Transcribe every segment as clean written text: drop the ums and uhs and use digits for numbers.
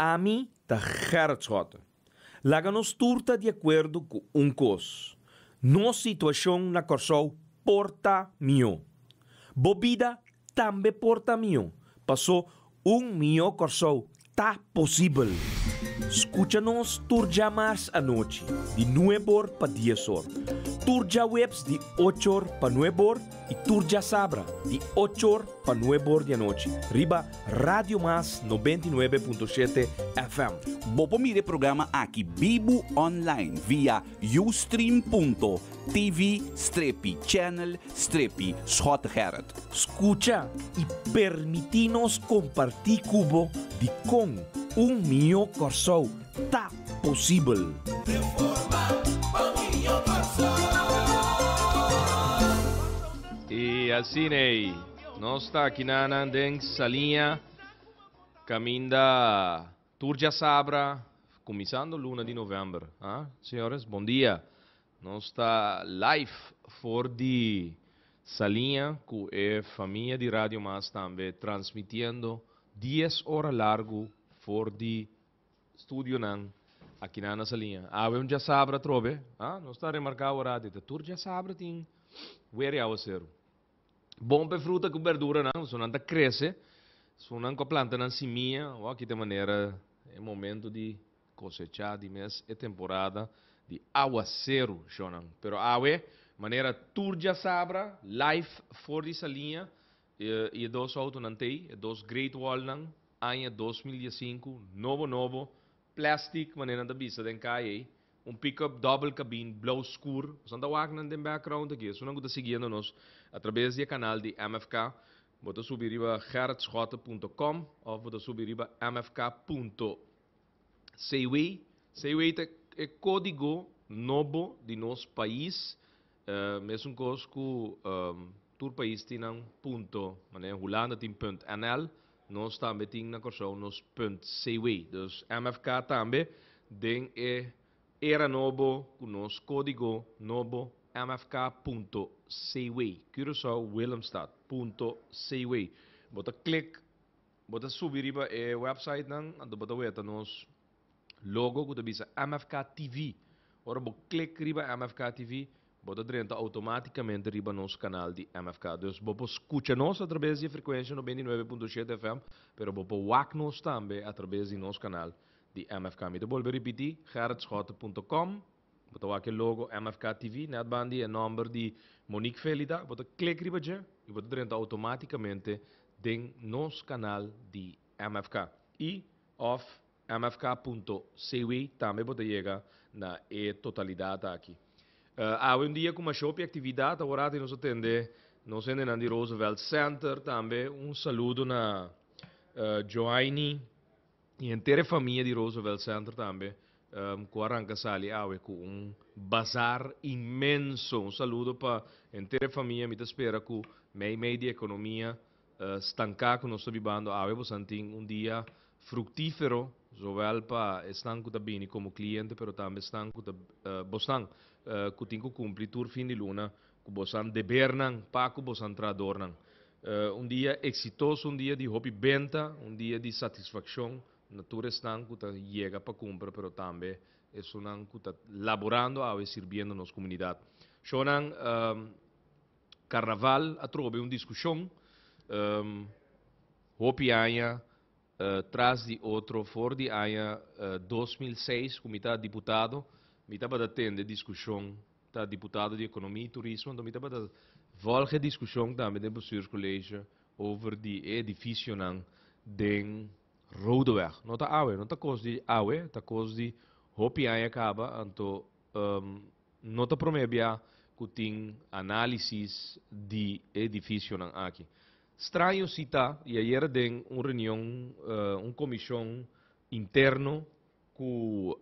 A mim tá Gerrit Schotten. Laga nos turta de acordo com coisa. Nossa situação na Corsol porta mio. Bobida também porta mio. Passou milhão Corsol. Tá possível. Escucha-nos turja mais à noite, de 9 para 10 horas. Turja webs de 8 horas para 9 horas e turja sabra de 8 horas para 9 horas da noite. Riba Radio Mas 99.7 FM. Bopo mire programa aqui Bibo online via ustream.tv/channel/Schot Gerrit. Escucha e permitinos compartir cubo de com milhão Corsol. Tá possível. E assim é, nós está aqui na essa linha, caminda Turja Sabra, começando luna de novembro. Senhores, bom dia. Nós está live for de salinha com a família de Rádio Mas também transmitindo 10 horas largo for de estúdio aqui na salinha. Vamos já sabra trove, nós está remarcado o rádio. Turja Sabra tem where ao ser. Bom para fruta com verdura, não, se não cresce, se não com planta não seminha, ou aqui de maneira é momento de cosechar, de mês é temporada de aguacero, chonan. Pero maneira Turja Sabra, live for essa linha, e dois autos não tem, dois Great Wall não, ano 2005, novo, plastic, maneira da bisa den cai, pick-up double cabine, blauw escuro. Você não está vendo no background aqui. Se não está seguindo nos através do canal de MFK, você subir para gerritschotten.com ou você subir para mfk.cw. CW é código novo de nosso país. Mesmo coisa que todo país tem um ponto. Holanda tem ponto .nl. Nós também temos na corção nos ponto .cw. Dus MFK também tem era novo, com nosso código novo, mfk.cw, Curaçao Willemstad.cw. Bota clique, bota subir para o website, bota ver nos logo, que bisa MFK TV. Ora, bota clique riba MFK TV, bota dentro automaticamente riba nosso canal de MFK. Dus, bota escuta nos através da frequência 99.7 FM, pero bota wak nos também através do nosso canal de MFK. Me vou repetir, gerritschotten.com, botar aquele logo MFK TV, net bandi, o número de Monique Felida, botar clique riba e botar dentro automaticamente em nosso canal de MFK. E of mfk.cw também botar chega na totalidade aqui. Há dia com uma shopping atividade, agora nos atende, nos na de Roosevelt Center também, saludo na Joanny, e inteira família de Roosevelt Center também, com arranca sali com bazar imenso. Saludo para a inteira família, me espera com meio de economia estancar com nós vivendo, você tem dia fructífero, zowel para estanco da bini como cliente, pero também estanco da bostan, que tem que cumprir tur fim de luna, que bostan deber não, para que bostan trador não. Dia exitoso, dia de hobby benta, dia de satisfação. Natura estão que chega para comprar, pero também é sonan que está laborando e servindo nas comunidades. Sonan carnaval a trobe uma discussão, hopi aia traz de outro for de aia 2006 como está deputado, me estava atendendo discussão, está deputado de economia e turismo, então me estava volge discussão também do bestuurscollege over die edifício não den Rodeweg. Não está awe, não está coisa de awe, está coisa de hopi aia acaba, então não está promebia que tem análise de edifício não aqui. Estranho citar, e ayer tem uma reunião, uma comissão interno com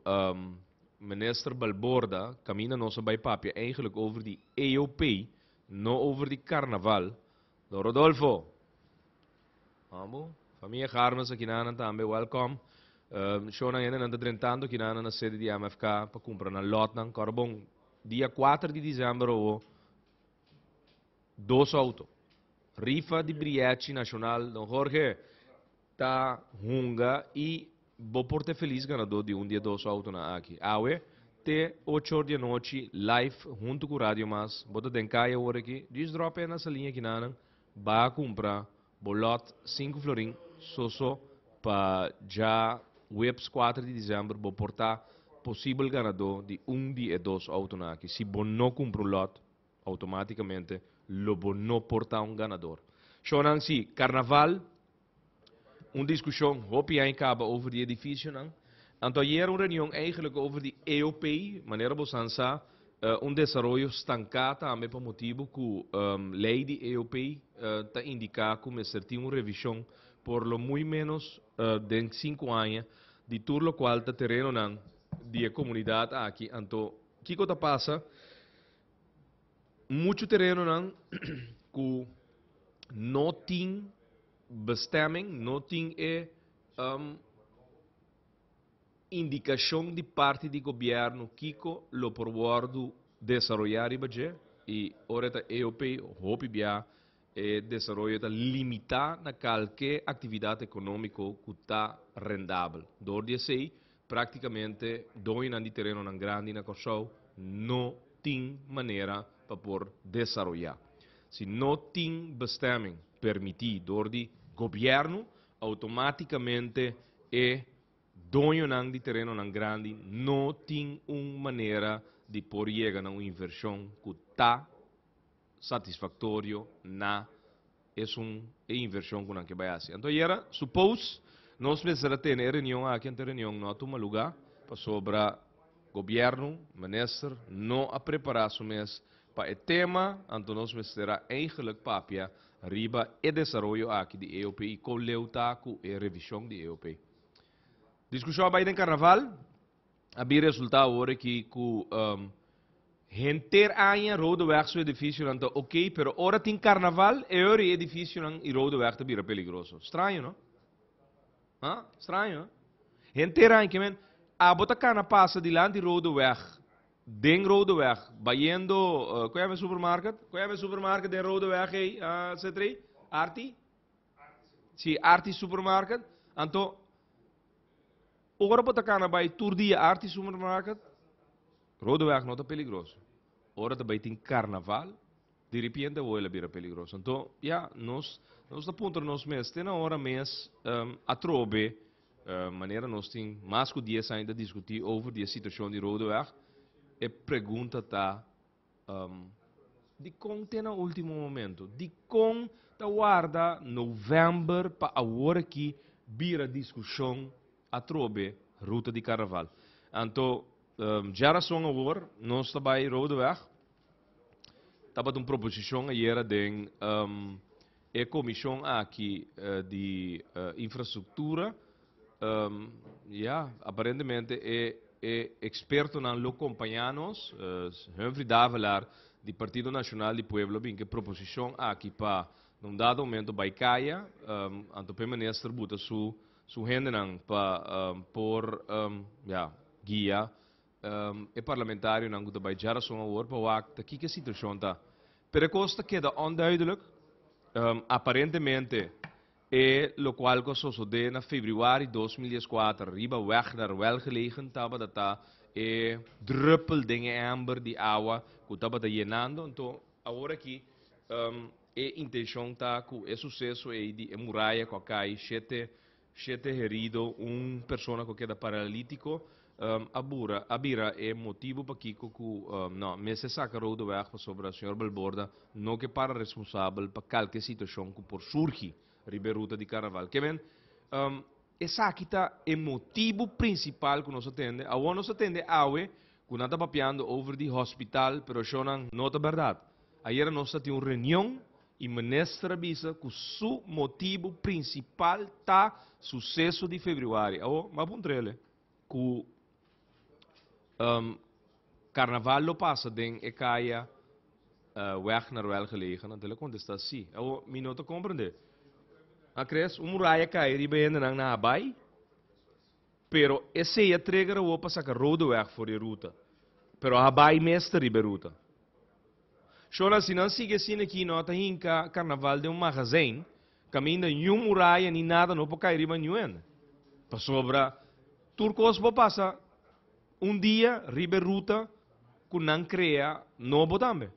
minister Balborda, caminha nossa bijpapje, eigenlijk over die EOP, não over die carnaval. Don Rodolfo, vamos. Família Garmas aqui na também, welcome. Show na ainda anda drentando aqui na sede de MFK para comprar na lot na Carbon. Dia 4 de dezembro, 2 autos. Rifa de Briete Nacional, Don Jorge, tá hunga e vou porte feliz ganador de dia 2 auto na aqui. Awe, te 8 da noite, live, junto com o Rádio Mas, bota dencaia hora aqui, diz drop nessa linha aqui na vai comprar bolot 5 florim, soso, para já webs 4 de dezembro, vou portar possível ganador de dia 2 auto na aqui. Se você não compra o lot, automaticamente, lo não portar ganador. Shonan si, carnaval, discussão, hoop acaba over die edifício, não? Então, hier reunião eigenlijk over die EOP, maneira bosança, desenvolvimento estancado também por motivo que lei de EOP está indicar como ser uma revisão por lo muito menos de 5 anos, de tudo lo qual está terreno não, de comunidade aqui. Então, o que está passa? Muito terreno não, que não tem bestemming, não tem indicação de parte do governo que lo porwardo desenvolver e ora a EOP hope bia desenvolver limitar na qualquer atividade econômica que está rendável. Door de sei praticamente dois na terreno na grande na Corsou não tem maneira para por desenvolver. Se não tem bestemming permitido door de governo, automaticamente dono de terreno na grande não tem uma maneira de por chegar a uma inversão que está satisfatória na inversão que não que vai fazer. Então, era, suppose, nós precisamos ter reunião aqui, reunião não toma lugar, para sobre governo, ministro, não a preparar o mês para o tema, então nós precisamos eigenlijk papia riba e desenvolvimento aqui de EOP e com leuta com a revisão de EOP. Discussão vai em carnaval, havia resultado agora que gente aia roda weg so edifício então ok, pero ora tem carnaval e ora edifício não e roda weg bira peligroso. Estranho, não? Ah, estranho. Gente aia que men a bota cana passa de lá de roda weg, den roda weg, bayendo qual é o supermercado? Qual é o supermercado de roda weg aí, C3? Arti? Sim, Arti supermercado. Então ora bota cana vai tour dia Arti supermercado. Rodeweg não é peligroso. Ora também tem carnaval, de repente o ele vira peligroso. Então, nós apontamos nós mesmos, tem na hora mesmo a trobe, maneira nós tem mais que dias ainda discutir over a situação de Rodeweg, e pergunta tá de como tem no último momento, de como tá guarda novembro para a hora que vira discussão a trobe ruta de carnaval. Então já são agora, nós também Rodeweg, estava uma proposição aí de a comissão aqui de infraestrutura, aparentemente é experto na lo acompanhamos, Humphrey Davelar, do Partido Nacional do Pueblo, bem que proposição aqui para num dado momento vai cair, então o ministro bota su renda para por guia e parlamentário não gosta de já são agora para o acta que a situação está. Pero costa queda onduidelijk. Aparentemente é o qual que sucedeu na fevereiro de 2004 riba weg naar welgelegen estava da druppel dingen amber de água que estava da llenando. Então agora aqui intenção tá com é sucesso é de muralha com a cai sete herido pessoa que queda paralítico. Abira é motivo para que não, mas se saca Rodeweg sobre o senhor Belborda, não que para responsável para qualquer situação que por surgir riberuta de carnaval. Que bem, essa aqui tá é motivo principal que nós atende. Agora nós atende awe, que nós está papiando over de hospital, pero isso não é verdade. Ayer nós tivemos uma reunião e o ministro avisa que o motivo principal tá sucesso de fevereiro. Agora, mas apontele que carnaval lo passa den e caia weg naar welgelegen, dan ele contesta sim. Eu minuto compreender. A cres muralha cai ribende na abai, pero esse é trigger o passa que Rodeweg for a ruta. Pero a abai mestre riberuta. Shona se não sigue assim aqui nota hinca carnaval de magazine, caminha nenhum muralha nem nada não pode cair riba nenhum. Para sobra Turcos bo passa dia, ribe ruta, que não cria novo também.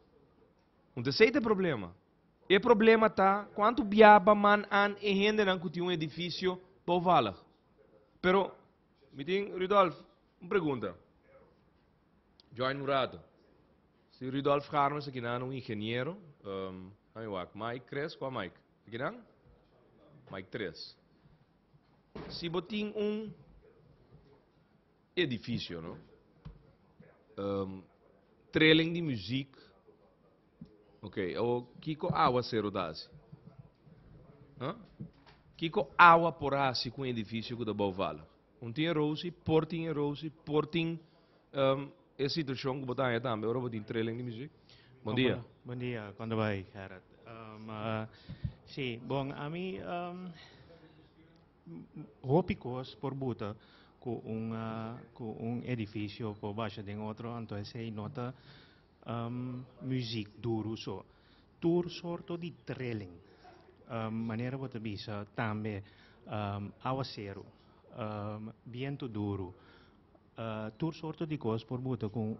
Não tem problema. E problema tá, quanto biaba man an e rende não que um edifício povalag. Pero, me tem, Rudolf, uma pergunta. Join Murado. Se Rudolf Garmes aqui não engenheiro, Mike 3, qual Mike? Aqui não? Mike 3. Se botin edifício, não? Trailing de música. Ok, o Kiko água zero dasi. Kiko água por assim com edifício que da bovala. Tinha Rose, porting é situação que botar aí também, agora botin trailing de música. Bom dia. Bom dia, quando vai, Gerard? Sim, bom, a mim, hópicos por buta com edifício por baixo de outro, então essa nota música duro so. Tour sorto de trailing. Maneira bota bisa também aguacero, viento duro. Tour sorto de coisas por buta com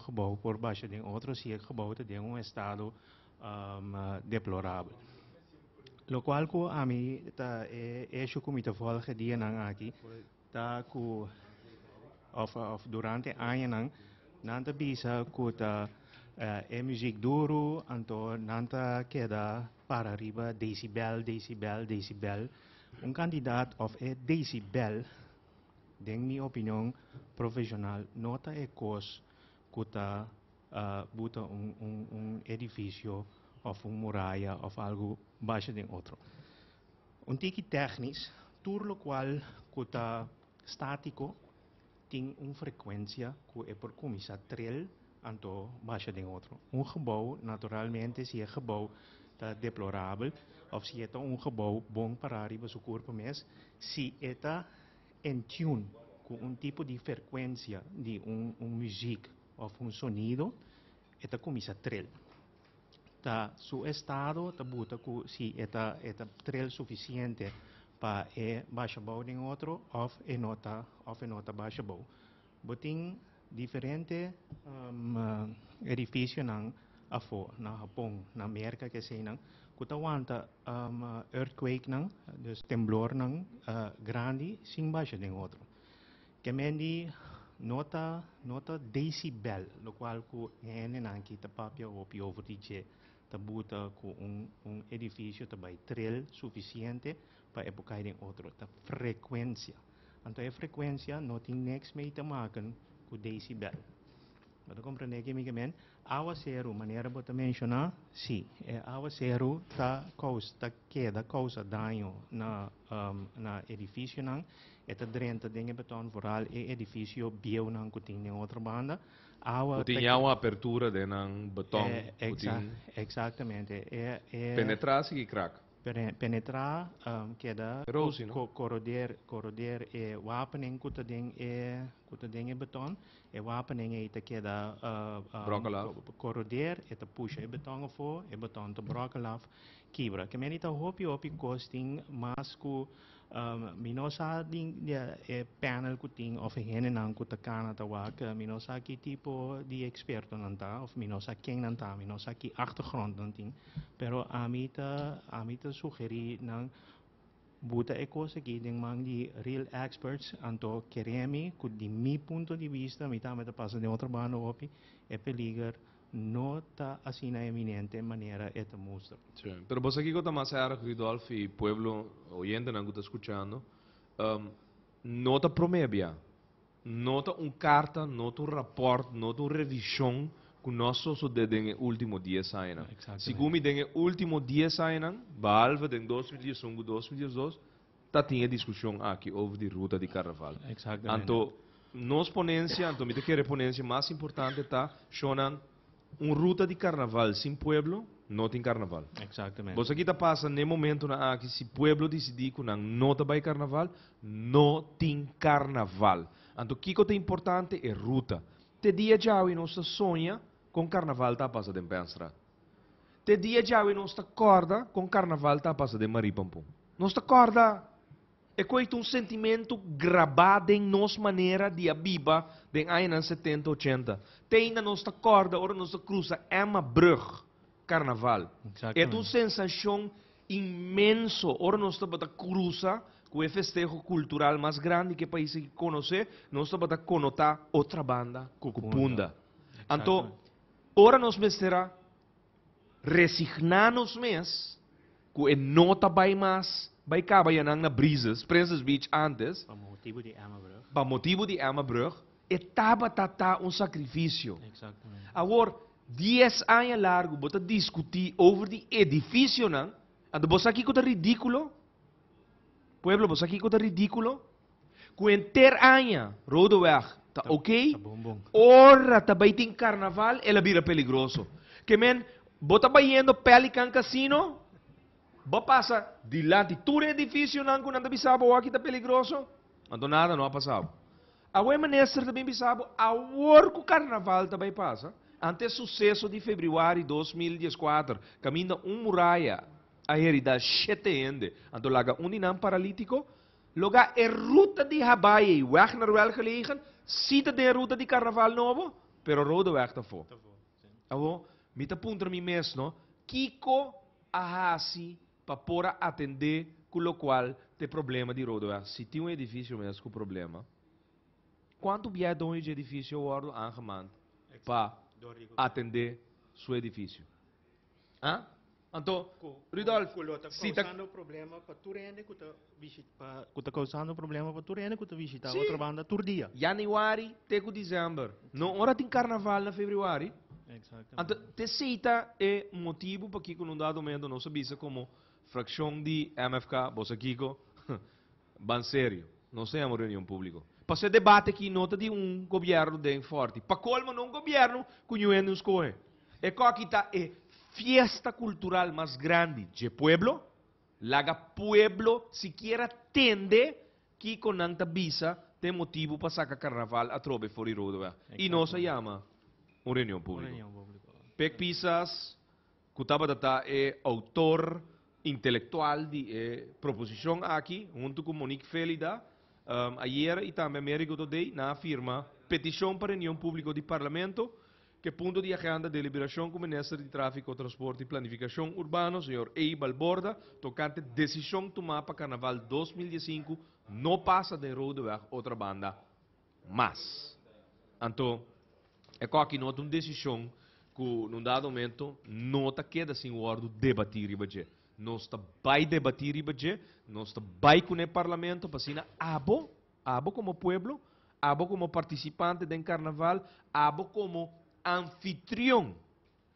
gebouw por baixo de outro, se gebouw tem estado deplorável. Lo qual ko ami ta issue kumita volge die nang aki ta ku of durante anni nang nanta bisa ku ta muziek duro anto nanta queda para arriba decibel. Un kandidaat of decibel denk mi opinion profissional nota cos kuta buta edificio of muralla of algo baixo de outro. Tiki technisch, tour lo qual kuta statico tem frequência que é por começar trail anto baixo de outro. Gebouw naturalmente se gebouw tá deplorável of se é gebouw bom para arriba su corpo mes se é em tune com tipo de frequência de música ou sonido é começar trail. Ta su estado ta buta ku si eta trail suficiente para baixa bau de outro of nota baixa bau. Boting diferente edifício nang afo na Japão, na América que sei nang kutawanta earthquake nang dus temblor nang grande sim baixa de outro. Kemendi nota decibel, lo qual ku ene nang kita papia opi over die tabuta com edifício também trail suficiente para época de outro ta frequência então a frequência não tem next meio te maken com decibel mas tu compreende que me men aguacero maneira bota mencionar sim aguacero queda causa dano na edifício não eta drenta dinge beton vooral edifício bio não que tem outra banda Tinha uma apertura de um beton. Exatamente. Penetratie e crack. Penetrar, queda corroder e wapening kuta ding beton e wapening e te queda corroder e te puxa e beton voor e beton te brokelaf kibra. Que menita hopi costing mas ku minosa ding panel kuting of hene nang kutakana tawak minosa ki tipo di experto nanta of minosa king nanta minosa ki achtergrond nanting pero amita sugeri nang buta cosa ki ding mang di real experts anto keremi ku di mi punto di vista mita meta passa de outro bano opi e peliger nota así na eminente manera esta mostra. Sí. Pero vos aquí con más Rudolf y pueblo oyente que está escuchando, nota promebia, nota carta, nota rapport, nota revisión con nosotros de los últimos 10 años. Si como de los últimos 10 años, valve de 2011, 2012, está tinha discussão aqui over de ruta de carnaval. Exatamente. Então, nos ponência, então me que a ponência mais importante está chonan ruta de carnaval sem pueblo, não tem carnaval. Exatamente. Você aqui está passando no momento na que se pueblo decidir que não vai carnaval, não tem carnaval. Então, o que é importante é ruta. Te dia já e nossa sonha com carnaval tá passando em Penstra. Te dia já e nossa corda com carnaval tá passando em Maripampum. Nossa corda É coito um sentimento gravado em nossa maneira de abiba em anos 70, 80. Tem na nossa corda, ora nossa cruza, é uma brug, carnaval. É uma sensação imenso, ora nossa bata cruza, com o festejo cultural mais grande que o país conhece, nossa bata conotar outra banda, Cucupunda. Então, ora nós mestra resignar-nos mes, que é nota vai mais, vai cá yan na brisas, Princess Beach antes, Para motivo de Amabrug. para motivo de Amabrug, etapa tata um sacrifício. Exatamente. Agora, 10 anos largo, bota discutir over the edifício, não? Ando você aqui que é ridículo? Pueblo, você aqui que é ridículo? Com ter anos, Rodeweg, tá ok? Tá bom. Ora, tá vai ter carnaval, ela vira peligroso. Que men, bota vai indo Pelican Casino, ba passa de lá de todo edifício, não, quando anda bisabo, aqui tá peligroso. Ando nada, não ha passado. A ministra também bisabo, a work carnaval também passa. Antes sucesso de fevereiro de 2014, caminha muralha, a herida 7 ende, ando laga ninam paralítico, loga é ruta de Hawaii, weg naar wel gelegen, cita de ruta de carnaval novo, pero rode weg daarvoor. Awo, mita punter mi mes, no? Kiko ahasi para pora atender com o qual tem problema de rode weg. Se tem um edifício mesmo com problema, quanto biedon de edifício eu ordo aangemand para atender seu edifício? Hã? Então, Rudolf, se está causando problema para tu rende, que está causando problema para tu rende, que tu visita outra banda por dia. Januari até dezembro. Não, hora tem carnaval na fevereiro. Exatamente. Então, terceira é motivo para que no dado momento não sabia como fração de MFK, você Kiko, ban sério. Não sei uma reunião pública. Para ser debate aqui, nota de governo bem forte. Para colmo, não governo, que nos corre. É que está fiesta cultural mais grande de pueblo, laga pueblo siquiera tende que con anta visa tem motivo para sacar carnaval a trobe fora de roda. E não se chama uma reunião pública. Pek Pisas, Kutaba Data é autor intelectual de proposição aqui, junto com Monique Felida, ayer e também Américo Today, na firma petição para reunião pública do Parlamento, que ponto de agenda de deliberação com o Ministro de Tráfico, Transporte e Planificação Urbano, Sr. Ei Balborda, tocante decisão tomada para Carnaval 2015, não passa de Rodeweg outra banda, mas. Então, é que não tem uma decisão que, num dado momento, não está queda sem o ordem debatir e bater. Não está vai debatir e bater, não está vai com o Parlamento, para assim, abo como pueblo, abo como participante do Carnaval, abo como anfitrião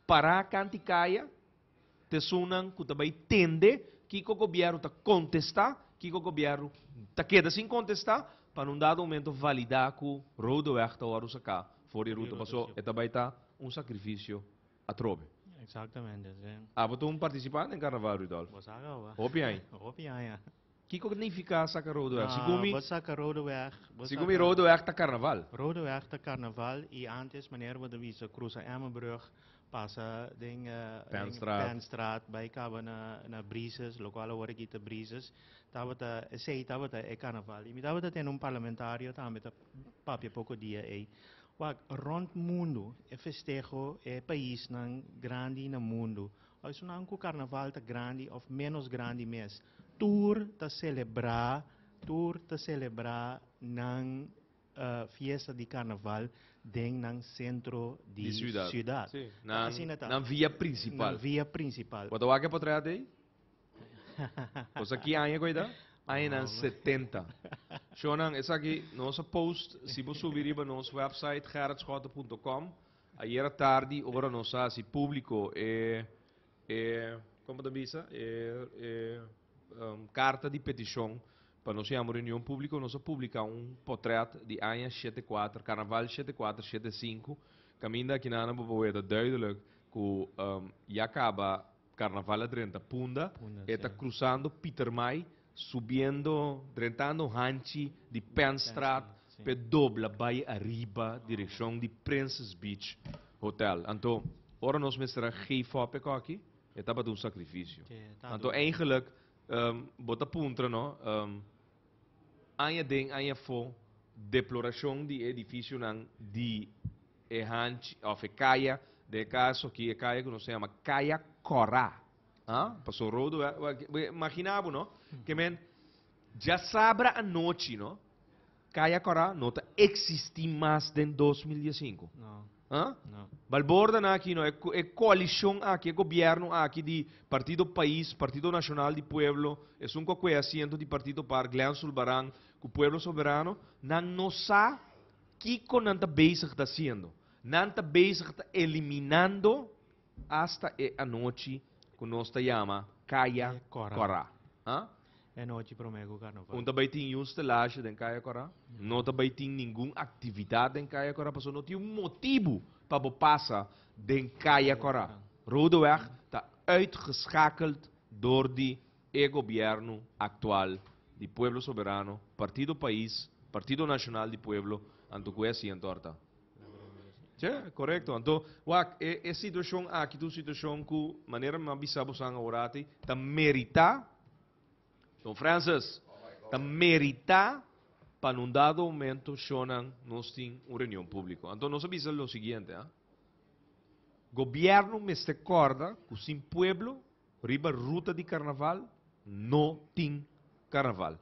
para a Canticaia, te sunam que também tende que o governo está contestar, que o governo está queda sem contestar, para um dado momento validar que o Rodeweg está hora sacar, fora de ruta passou, e também está sacrifício a trobe. Exatamente. Você um participante em Carnaval, Rudolf? Você agora. Opiai. Opiai. Que significa sacar Rodeweg? Você sacar Rodeweg. Segundo Rodeweg está Carnaval. Rodeweg está Carnaval e antes, wanneer we de visa cruza Emmenbrug, passa ding Penstraat, bij Kaba na Brises, lokale hoor ik de Brises, tabata sei tabata e Carnaval. E tabata ten un parlamentario, tabata papia pouco dia e. Wag rond mundo e festejo e país nang grande na mundo. Als nang ku Carnaval ta grande of menos grande mes. Tour ta celebrar nang fiesta de Carnaval deng nang centro de ciudad. Sí. Na via principal. Na via principal. Wat wake potread aí? Pues aqui año coida? Año 70. Shonan, essa aqui nossa post, se você subir para nosso website gerardschotten.com. Ayer à tarde, ora nossa se público como da visa, carta de petição para nós chamar reunião pública, nós publicar portrait de ano 74, Carnaval 74, 75, caminho aqui na Boboeda duidelijk que já acaba Carnaval a 30 Punda, está cruzando Peter May, subindo, drentando Hanchi de Penstraat, pe dobla vai arriba, direção de Princess Beach Hotel. Então, ora nós mestra geven op aqui, estava de sacrifício. Então, eigenlijk, bota puntra, no? anya ding anya fo deploração de edifício nang di hanch of kaya de caso que kaya que não se chama kaya Cora. Ah, passou rodo, imaginava, não? Que men já sabra a noite, não? Kaya Cora não existe mais de 2015. No, Ah? no. Balborda na aqui, não? É coalição aqui, é governo aqui de Partido País, Partido Nacional de Pueblo, é um qualquer assento de Partido Par, Glen Sulbarang, que o Pueblo Soberano, não sabe que não está bezig está sendo. Não está bezig está eliminando hasta a noite que nós chama Kaya Cora. Ah? É noite promego carnaval. Não também tem instalagem em Kaya Cora. Não também tem nenhuma atividade em Kaya Cora, porque não tem motivo para passar em Kaya Cora. Rodeweg está uitgeschakeld door die governo atual de Pueblo Soberano, Partido País, Partido Nacional de Pueblo, anto que é assim em torta. Sim, correto. Então, é situação aqui, tu situação que maneira mais bisabo sang orate, tá merita. Então, Francis, tá merita para num dado momento chonan nós tem uma reunião pública. Então, nós sabemos o seguinte, governo me se acorda que sem pueblo, riba ruta de carnaval, não tem carnaval.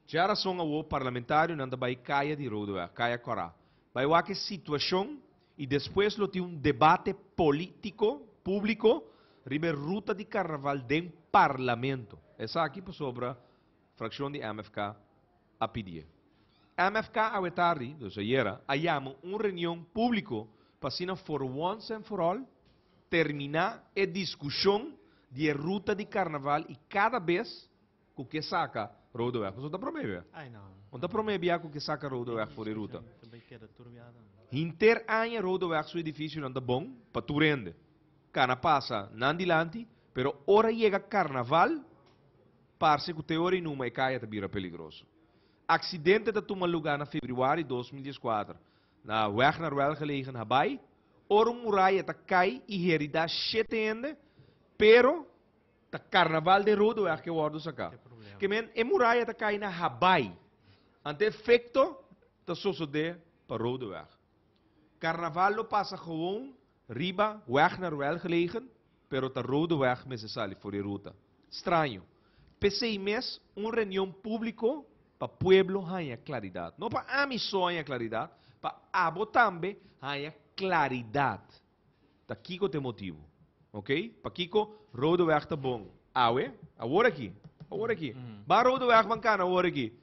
Já a razão o parlamentário não vai caia de rodoa, caia corá. Vai lá que situação e depois lo tem debate político, público, riba ruta de carnaval dentro do parlamento. Essa aqui sobre a fração de MFK a pedir. MFK a tarde, dus ayer, ayama reunião público para sina for once and for all terminar a discussão de ruta de carnaval e cada vez que saca rodoa. Você está promovendo? Ai não. Não está promovendo que saca rodoa for a ruta. Também queda turbiada. Inter anha rodoa su edifício não está bom para tu rende. Cana passa não adiante, pero ora chega carnaval, parece que o hora numa e caia vira perigoso. Acidente dat toma lugar na februari 2014. Na weg naar welgelegen Habai. Ora muralha ta cai e herida chetende, pero ta carnaval de rodoa que wordo saca. Que men e muralha ta cai na Habai. Ante efecto ta sucede para rodoa. Carnaval lo passa gewoon riba weg naar welgelegen, pero ta rodoa me se sale voor de ruta. Estranho. PC mes reunião público para pueblo haya claridade. Não para a missão haya claridade, para abo também haya claridade. Tá Kiko tem motivo. Ok? Para Kiko, rodoweg tá bom. Awe, agora aqui. Agora aqui. Ba rodoweg bancana, agora aqui.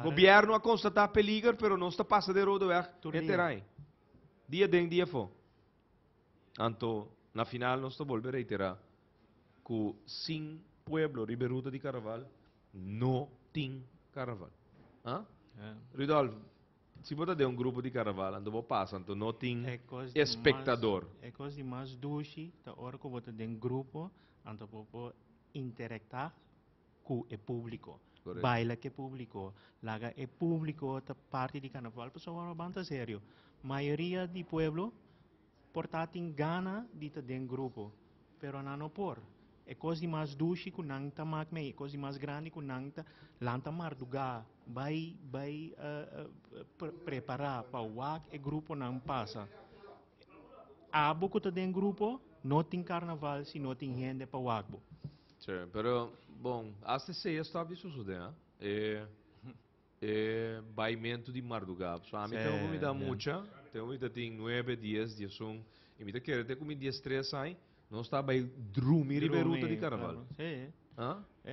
Governo a constatar peligro, pero não está passando de rodoweg. Reiterai. Dia den dia fo. Anto, na final, nós está volver a reiterar que sim pueblo riberuta de carnaval não tem carnaval. Ah? Ridolfo, se você tem grupo de carnaval, ando vou passar, então não tem espectador. É coisa mais doce, da hora que você tem grupo, então você interactar com o público. Baila que público, laga é público, da parte de carnaval, pessoal, banta sério. Maioria de pueblo portating gana de ter grupo, pero não por. É coisa mais doce que não está mais é coisa mais grande que não está lanta marduga vai preparar para o grupo não passa. Abo que tem grupo não tem carnaval se não tem gente para o agbo. Sim, pero bom, até se está isso suceder, baimento de marduga. Só a mim tem uma comida muita, tem uma comida tem 9 dias de som, e me quer ter comida dias 3 aí. Não está bem dormir e beruta de carnaval. Sim.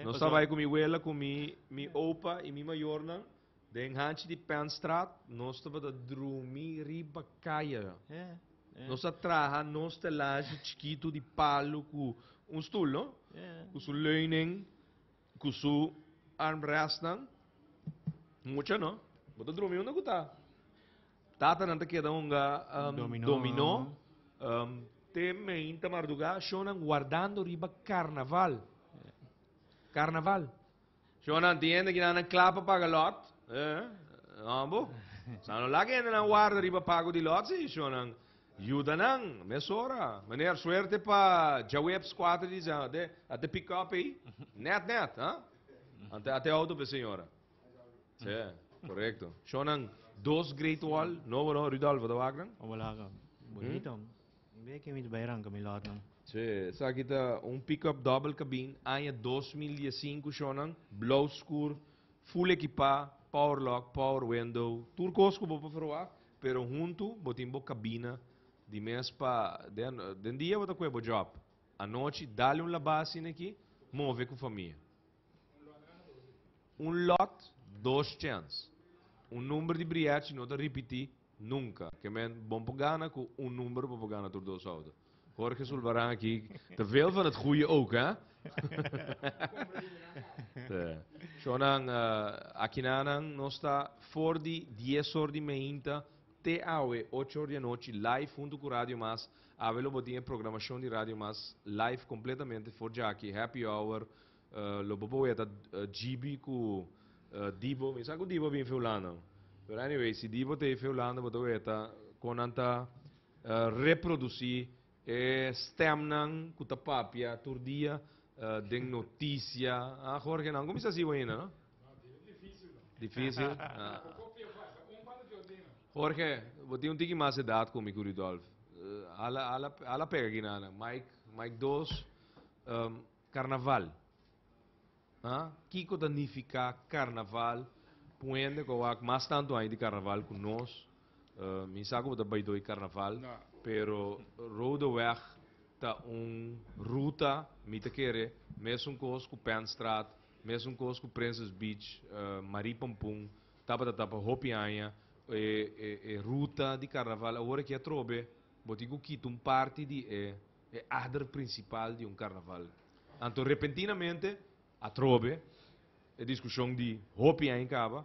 Não está bem com minha abuela, com minha opa e minha maiorna. Den hanche de Penstraat, não está bem dormir e bacaia. Não está traja, não está laje chiquito de palo com stoel, não? Com sua leuning, com sua armrest, não? Muita, não? Bota dormir, não está. Tata não está quedando dominó. Teme inta marduga, shonan guardando riba carnaval. Carnaval. Shonan tiende que não clapa paga lot. Ambo. Sano lagi na guarda riba pago di lot si shonan. Yuda nang mesora. Maneer suerte pa jaweb squad di até pick up aí. Net, ha? Até auto pe senhora. Sim, correto. Shonan, dos Great Wall, no, Rudolfo da Wagner? Wala ka. Bonito. Hindi kami bayaran kami lahat ng. Sim, sa kita pick-up double cabine, anya 2005 Shonan, blauw scoor, full equipa, power lock, power window, turcos ko po verwacht, pero junto, botimbo cabina, di mes pa, den dia wat ako job. A noite, dá-lhe labasin aqui, move com família. Lot, 2 chance. Número de briete, não te repetir nunca. Que men, bom pagana com número para pagana door 2 auto. Jorge Sulvaraan aqui, te veel van het goede ook, hè? Shonan, aqui nanang, nós está for de 10 horas de manhã, te awe 8 horas de noite, live junto com Radio Mas. Avelo botinha programação de Radio Mas, live completamente for Jackie, happy hour. Lo bobo eta GB com Dibo, mi sa com Dibo bem feulano. But anyway, se Dibo te feulano, boto eta konanta reproduzir stem nang kuta papia tur dia den notícia. Ah, Jorge não, como isso assim ainda, não? Difícil. Jorge, vou ter tiki mais idade comigo, Rudolf. Ala pega aqui na Mike 2 carnaval. Kiko danifica carnaval, puende ko ak mas tanto aí de carnaval com nós. Me saco da baidoi carnaval, pero Rodeweg tá ruta, me te querer, mesmo coisa com Penstraat, mesmo coisa com Princess Beach, Maripampung, tapa Hopi Anya, ruta de carnaval, agora que é trobe, botigo quito parte de arder principal de carnaval. Então repentinamente a trobe, a discussão de Hopi Anya cava,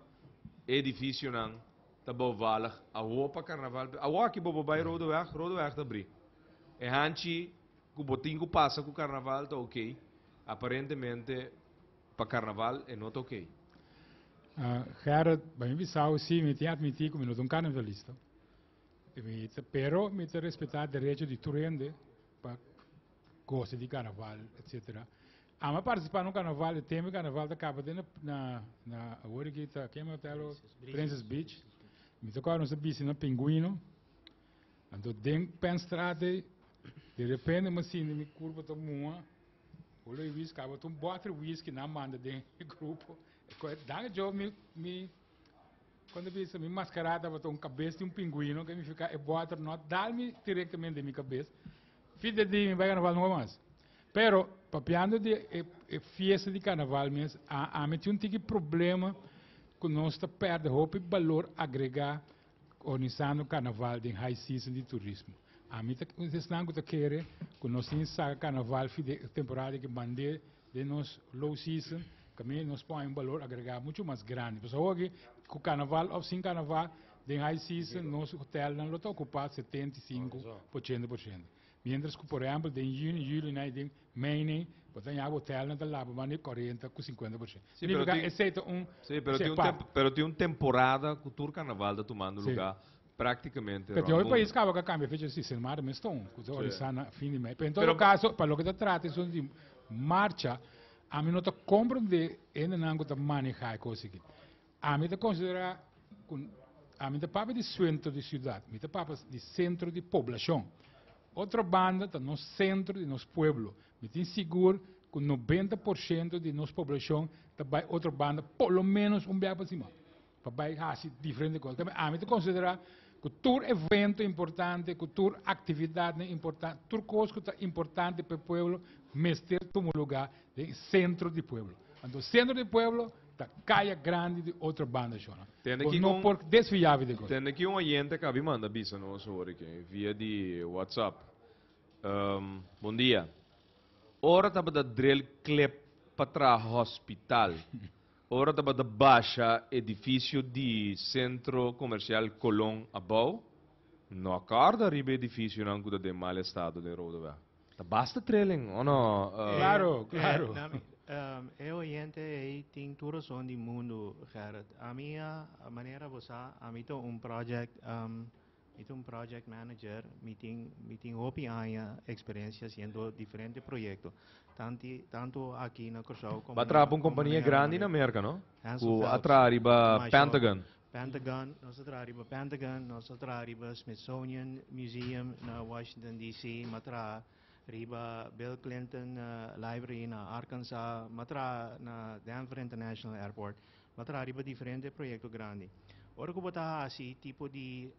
edifício não tá bovalig, a roupa carnaval, a roupa que bobo vai Rodeweg tá bri. E hanchi, que botinho passa com o carnaval tá ok, aparentemente para carnaval é não tá ok. Gerard, bij mij zou zien met die admitie como não carnavalista. Pero me te respeitar o direito de turende para gosto de carnaval, etc. Ama participar no carnaval, o tema carnaval da capa na agora que tá quem hotel Princess Beach. Me tocou nos bici na Pinguino. Ando den Penstrade, de repente me sinto me curva to moa. Olha o whisky, acaba um bottle whisky na manda de grupo. Daí eu me quando eu me mascarada para cabeça de pinguino que me fica bota não dá-me diretamente de minha cabeça. Filha de me vai carnaval não mais. Pero papiando de fiesta de carnaval mesmo, a mim tinha um problema que nós está perde o valor agregar organizando carnaval de high season de turismo. A mim está que querer que nós temos carnaval de temporada que mande de nós low season, que nós põe valor agregar muito mais grande. Porque hoje com carnaval ou sem carnaval de high season nosso hotel não está ocupado 75%. Mientras que, por exemplo, de junho, julho, de maio, você tem hotel não está lá, mas 40% com 50%. Sim, pero tem temporada que o tour carnaval está tomando lugar praticamente. Porque hoje o país acaba com a câmbio, fecha assim, semana, mas estão, que hoje na fim de mês. Em todo caso, para o que se trata de marcha, a mim não está compreendendo ainda não está manejar coisa aqui. A mim está considerar, a mim está para de centro de cidade, a mim está para de centro de população. Outra banda está no centro de nosso pueblo. Me tem seguro que 90% de nossa população está outra banda, pelo menos bem para cima. Para fazer diferente coisa. A mim te considerar que todo evento importante, que toda atividade importante, tudo coisa que está importante para o pueblo, mestre como lugar de centro de pueblo. Então, centro de pueblo está caia grande de outra banda, não por desviar de coisa. Tem aqui agente que me manda bisa no via de WhatsApp. Bom dia. Ora tá para drill clip para hospital. Ora tá para baixa edifício de centro comercial Colón Abau. No acorda ribe edifício não cuida de mal estado de Rodeweg. Tá basta trailing ou não? Claro. É oriente e tem toda a do mundo, Gerard. A minha maneira você, a mim tem projeto un project manager, meeting hopi aña experiencia haciendo diferentes proyectos. Tanto aquí en Curaçao como Batrapa uma companhia grande na América, não? O atrariba Pentagon. Pentagon, nós atrariba Pentagon, nós atrariba Smithsonian Museum na Washington DC, matra riba Bill Clinton Library na Arkansas, matra na Denver International Airport, matra riba diferentes proyectos grandes. Ora que botar assim tipo de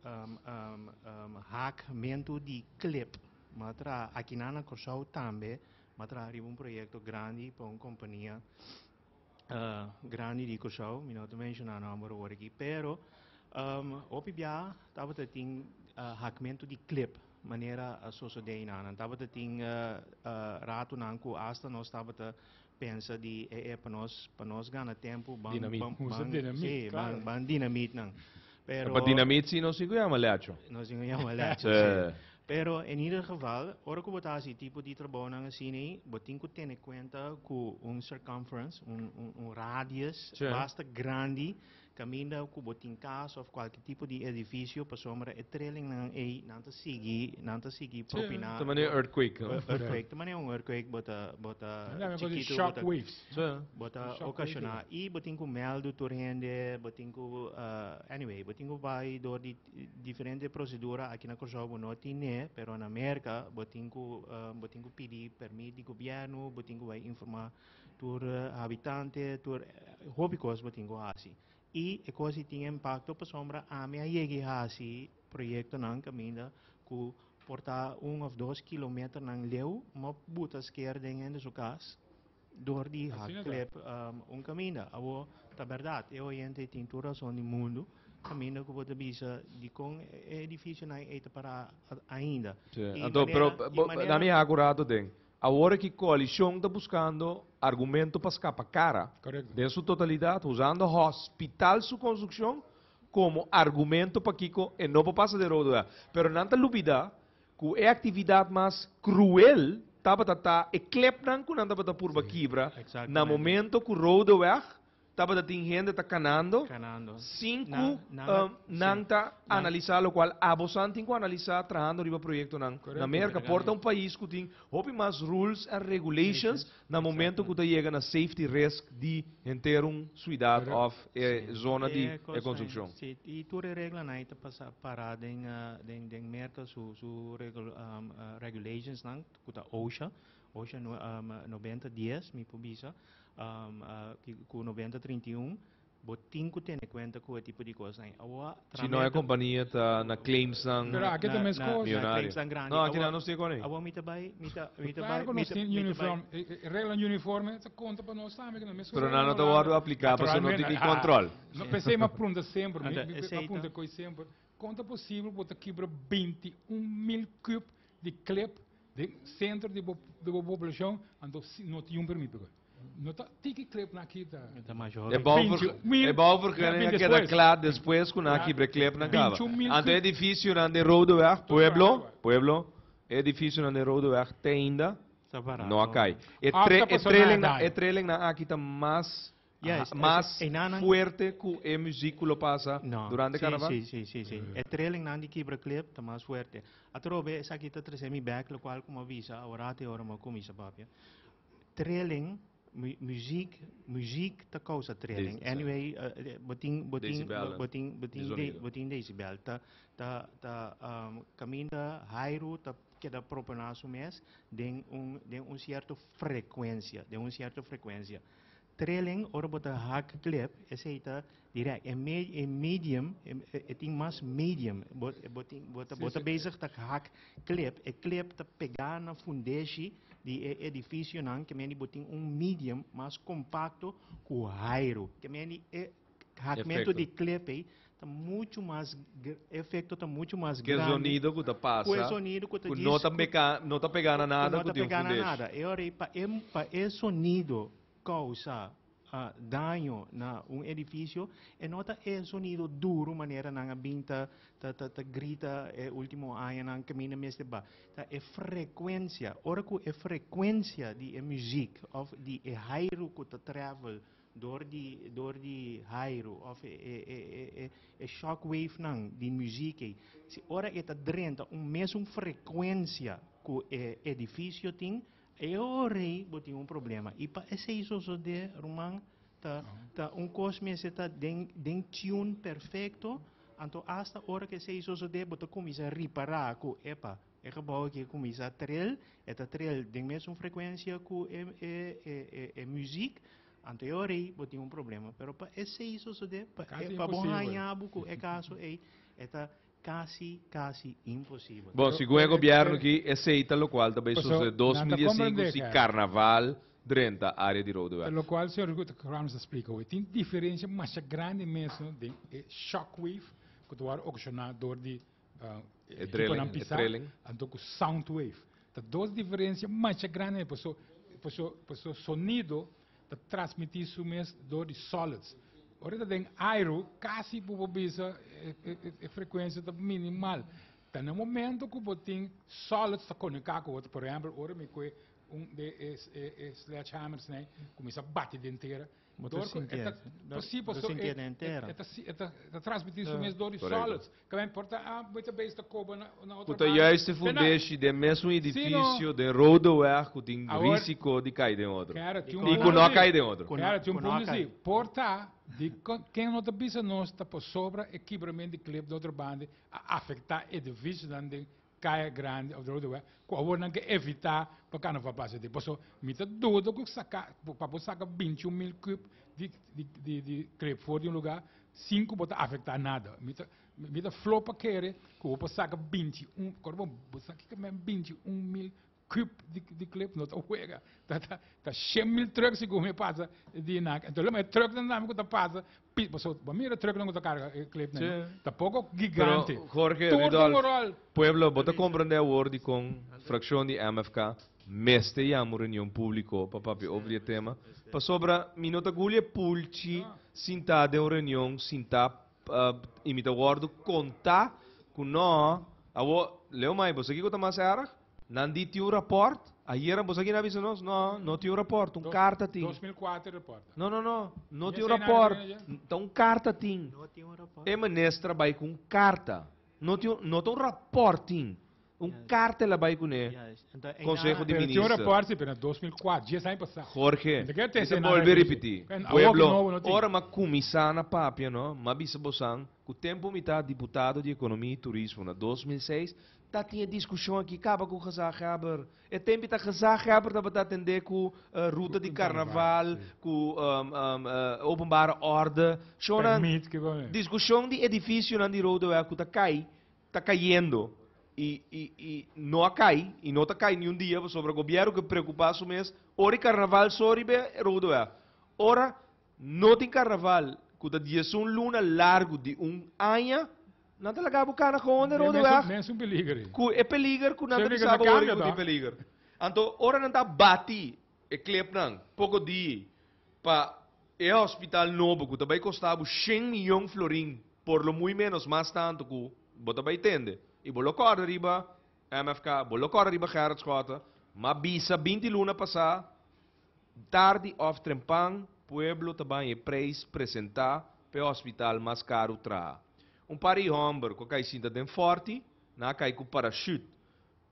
hackmento de clip, matra aqui na Curaçao também, matra riba projeto grande para uma companhia grande di Curaçao, mi non mencionare numero ora aqui, pero opibia tava tem hackmento de clip, maneira sociedade na, tava tem rato nanku hasta nós tava pensa de para nós ganhar tempo dinamite não. Pero para dinamite sim não se chama lecho. Não se chama lecho. Pero en ieder geval, ora que botar esse tipo de trabalho na cine, botin que ter em conta que circumference, radius basta grande, caminha que botin casa ou qualquer tipo de edifício para sombra e trailing não te seguir propina. Também earthquake. Também earthquake bota chiquito shock waves. Bota ocasionar e botin que meldo torrente, botin que anyway, botin que vai door die diferente procedura aqui na Curaçao não tem, pero na América botin que pedir permito do governo, botin que vai informar tur habitante, tur hobbycos botin que assim. E a coisa tem impacto para sombra a minha chega assim projeto não caminha que portar 1 ou 2 quilômetros não leu, mas botas quer dentro do seu caso door die hackclip caminho. Abo tá verdade, eu orientei tintura só no mundo. Caminho que você bisa de com edifício na eita para ainda. Então, na minha acurado tem. A hora que a coalição está buscando argumento para escapar cara, de sua totalidade, usando o hospital sua construção como argumento para que não passa de rodo. Pero não te olvida que é a atividade mais cruel estava e clepnan que não estava por quebra, no momento que o rodo estava tem gente tá canando. Cinco não tá analisar o qual a você tem que analisar trabalhando riba projeto na América porta país que tem houve mais rules and regulations no momento que chega na safety risk de ter cidade ou zona de construção. E toda regra não está parada em merca su regulations não que tá OSHA 90 dias me publica com 9031 botin que tem em conta com o tipo de coisa aí. Se não é companhia tá na claims não. Pero aqui também milionário. Não, aqui não sei qual é. Awa mita bay regra uniforme, essa conta para nós também que não mesmo. Pero não tá hora aplicar para só não ter controle. Não pensei uma pergunta sempre, me pergunta coisa sempre. Conta possível botar quebra 21.000 cubos de clip de centro de população, então não tinha permitido. Não tá tiki clip na aqui tá. É bom porque queda claro depois com aqui clip na cava. Ante edifício na de rodoviário, pueblo, edifício na de rodoviário tem ainda não cai. É trailing na aqui tá mais fuerte que a música lo passa durante o carnaval. Sim. É trailing na de quebra clip tá mais fuerte. Atrobe essa aqui tá trazendo back lo qual como avisa, ora te ora como isso papia. Trailing muziek te causa training. Anyway, boting decibel. Caminda hairu ta queda proponaço mes de certa frequência, Trailing ora bota hack clip, essa direct. É medium, tem mais medium. Bota bezig tak hack clip. E clip ta pegar na fundeshi de edifício não, que meni botin medium mais compacto com high-ro. Que meni hackmento de clipe tá muito mais efeito tá muito mais grande. Que sonido que tá passa. O sonido que tá não tá pegando nada, não tá pegando nada. Eu orei para sonido causa dano na edifício e nota sonido duro maneira na binta ta grita último ano na caminho mesmo ba ta frequência ora que frequência de música of de hairu que ta travel door die hyro of shockwave nang di muziek si ora eta drenta mesma frequência que edifício tem ora botin problema e pa esse isso so de rumang ta cosme se ta den tune perfecto anto hasta ora que se isso so de bota começa a reparar com epa gebouw que começa a trail den mesma frequência que muziek anteriori botin problema pero pa esse isso so de pa bonhanha buco caso eta quase impossível. Bom, segundo o governo que aceita o qual também sucede 2005 se carnaval dentro da área de rodoviária. Pelo qual o senhor Ramos explica, tem diferença mais grande mesmo de shockwave que tu vai ocasionar door de trailing, então com soundwave. Tá duas diferenças mais grandes, por so sonido de transmitir isso mesmo door de solids. Ora tem aero quase por bisa frequência tá minimal. Tá no momento que botin solids tá conectado com outro, por exemplo, ora me coi de sledgehammers, né, começa a bater inteira. Possível transmitir isso mesmo door de solids. Que vai importar muito bem esta coba na outra. Puta juist fundation de mesmo edifício de rodoviária que tem risco de cair em outro. E que não cai em outro. Cara, tem ponto assim, porta de quem não tá bisa nós tá por sobra equipamento de clipe de outra banda a afetar edifício de caia grande of the roadway, ko não que evitar para carnaval passar de posso me tá doido que sacar para sacar 21 mil cubos de crepe fora de um lugar 5 bota afetar nada me tá flow para querer que eu posso sacar 21 corbo sacar que 21 mil cubos de clipe não tá juega tá 100 mil trucks que me passa de na então o meu truck não dá me que passa posso para mim o truck não tá carga clipe né tá pouco gigante Jorge Ridolf pueblo bota compreender o word com fração de MFK meste ya uma reunião pública para papi over o tema para sobra minuta gulha pulci sinta de uma reunião sinta imita word conta com nó leu mais você que tá mais era Nandi tinha rapport, aí era você que não avisa nós, não tinha rapport, carta tinha. 2004 rapport. Não tinha rapport, então carta tinha. É manestra trabalha com carta, não tinha rapport tinha. Carta ela vai com ele, Conselho de Ministros. Tinha rapport sim, mas 2004, dia sem passar. Jorge, você pode repetir. Pueblo, ora uma comissão na papia, não? Mas bisa bosang, o tempo me tá deputado de Economia e Turismo na 2006. Dat tinha discussão aqui, acaba com o Gezaghebber. É tempo que o Gezaghebber está atender com a ruta de carnaval, com openbare orde. Discussão de edifício na rodoviária que está caindo. E não cai, e não está caindo nenhum dia sobre o governo que preocupa se mesmo. Ora carnaval, sorry, rodoviária. Ora, não tem carnaval, que está dia luna largo de ano. Não te lagabo cana com onde rodo é? Mesmo peliger. É peliger que não te sabe ora que é peliger. Então ora não tá bati e clip não pouco dia para é hospital novo que também custava 100 milhões florin por lo muito menos mais tanto que bota vai entende. E bolo corda riba MFK bolo corda riba Gerrit Schotten, mas bisa 20 luna passar tarde of trempang pueblo também é preço apresentar para hospital mais caro tra. Pari homem que cai cinta den forte, na cai com parachute,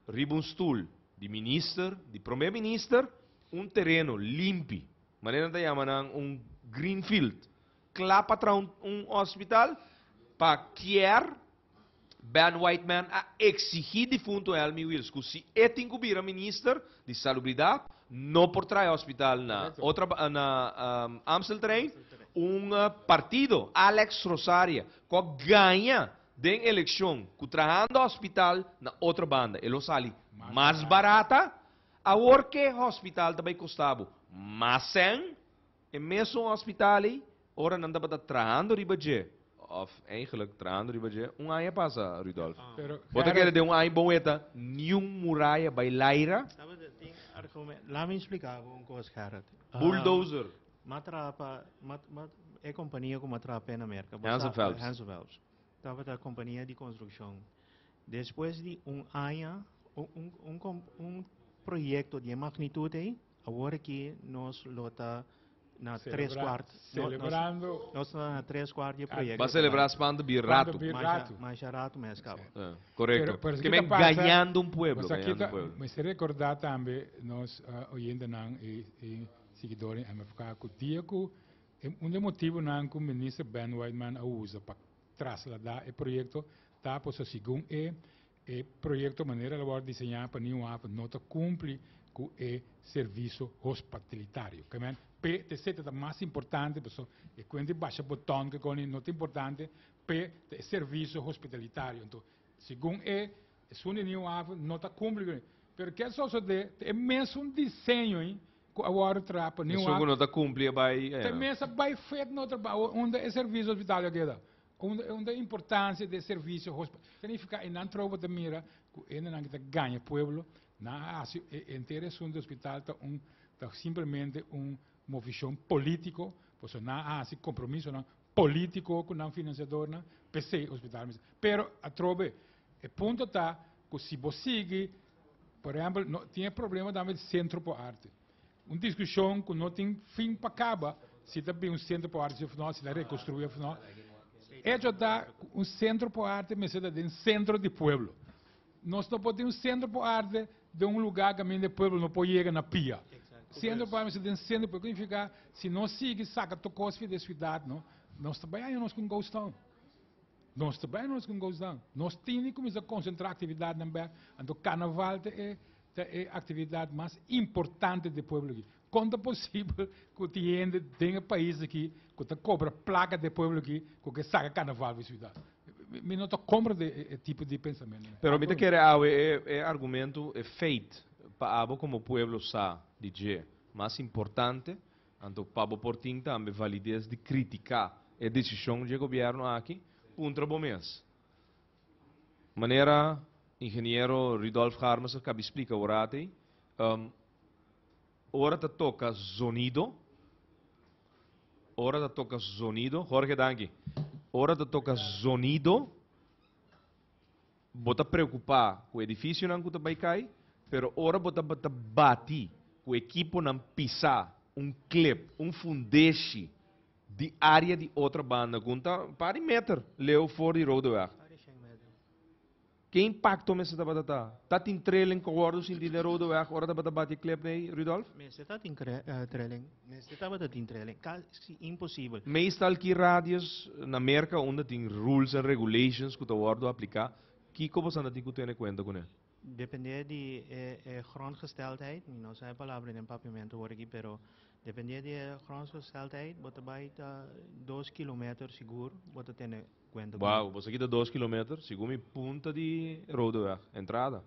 riba stoel de minister, de primeiro-minister, terreno limpo, maneira da chamam greenfield, clapa para hospital, para quer Ben Whiteman a exigir de fundo Elmi Wills, que se é incubir a minister de salubridade, não por trás hospital na Amsteltrain, partido, Alex Rosaria, que ganha da eleição, que trabalha no hospital na outra banda. Ele sale mais barata, a hora que o hospital também custava mais 100, e mesmo o hospital, ora não dá para trabalhando ribaje. Of eigenlijk trabalhando ribaje, ano passa, Rudolf. Bota que ele deu ano bom eta, nenhum muralha bailaira. Lá me explicava coisa, Gerrit. Bulldozer. É companhia como atrapa na América. Hansen Phelps. Estava da companhia de construção. Depois de ano, projeto de magnitude, agora que nós lota na 3/4. Celebrando. Nós na 3/4 projeto. Vai celebrar Spanda Birato. Rato. Mas já rato me escapa. Correto. Pero Que kita vem pasa- ganhando um pueblo. Mas Ganhando aqui um pueblo. mas se recordar também nós oyentes e seguidores MFK que dia que um motivo não que o ministro Ben Whiteman usa para trasladar o projeto tá por segundo e projeto maneira de desenhar para nenhum app não cumpre com o serviço hospitalitário. Que man P te sete da mais importante pessoa e quando baixa botão que com não é importante P é serviço hospitalitário. Então segundo se nenhum app não está cumprindo porque só é mesmo desenho hein que agora trapa nenhum Isso não está cumprindo, vai. tem mesa vai feito no trabalho onde é serviço hospitalário que dá onde a importância do serviço hospitalário significa em não tropa de mira que ainda não que ganha pueblo na interesse do hospital tá simplesmente uma visão político pois não há compromisso não político com não financiador não PC hospital pero a trobe o ponto tá que se você sigue por exemplo não tinha problema também de centro por arte uma discussão que não tem fim para acabar se também centro por arte final se reconstruir final é já dá centro por arte mas é de centro de pueblo nós não podemos centro por arte de lugar que o pueblo não pode chegar na pia centro por arte de centro porque significa se não sigue saca tocou da cidade não nós também nós com gostão nós também nós com gostão nós temos que concentrar atividade também então carnaval é a atividade mais importante do povo aqui. Quando é possível que tenha país aqui que cobra placa do povo aqui que saca carnaval da cidade. Me não compra esse tipo de pensamento. Pero me quer é argumento é feito para como povo sa DJ mais importante então para o portinho também validez de criticar a decisão do governo aqui contra o mês. Maneira engenheiro Ridolf Harmes acaba explica ora ora te toca sonido Jorge Dangi ora te toca sonido bota preocupar com o edifício não que vai cair pero ora bota bati com o equipo não pisar clip fundeixe de área de outra banda conta para meter leu fora de roadway. Que impacto me está batata? Tá tem trailing com o sem dinheiro do weg, ora da bate clip nem Rudolf? Me está tem trailing, me está batata tem trailing, quase impossível. Meestal que rádios na América onde tem rules and regulations que o ordo aplicar, que como são tem que ter em conta com ele? Depende de grondgesteldheid, não sei a palavra em papamento hoor aqui, pero depende de grondgesteldheid, bota baita 2 km seguro, bota ter conta. Wow, você aqui dá 2 km, segundo me punta de roadway, entrada,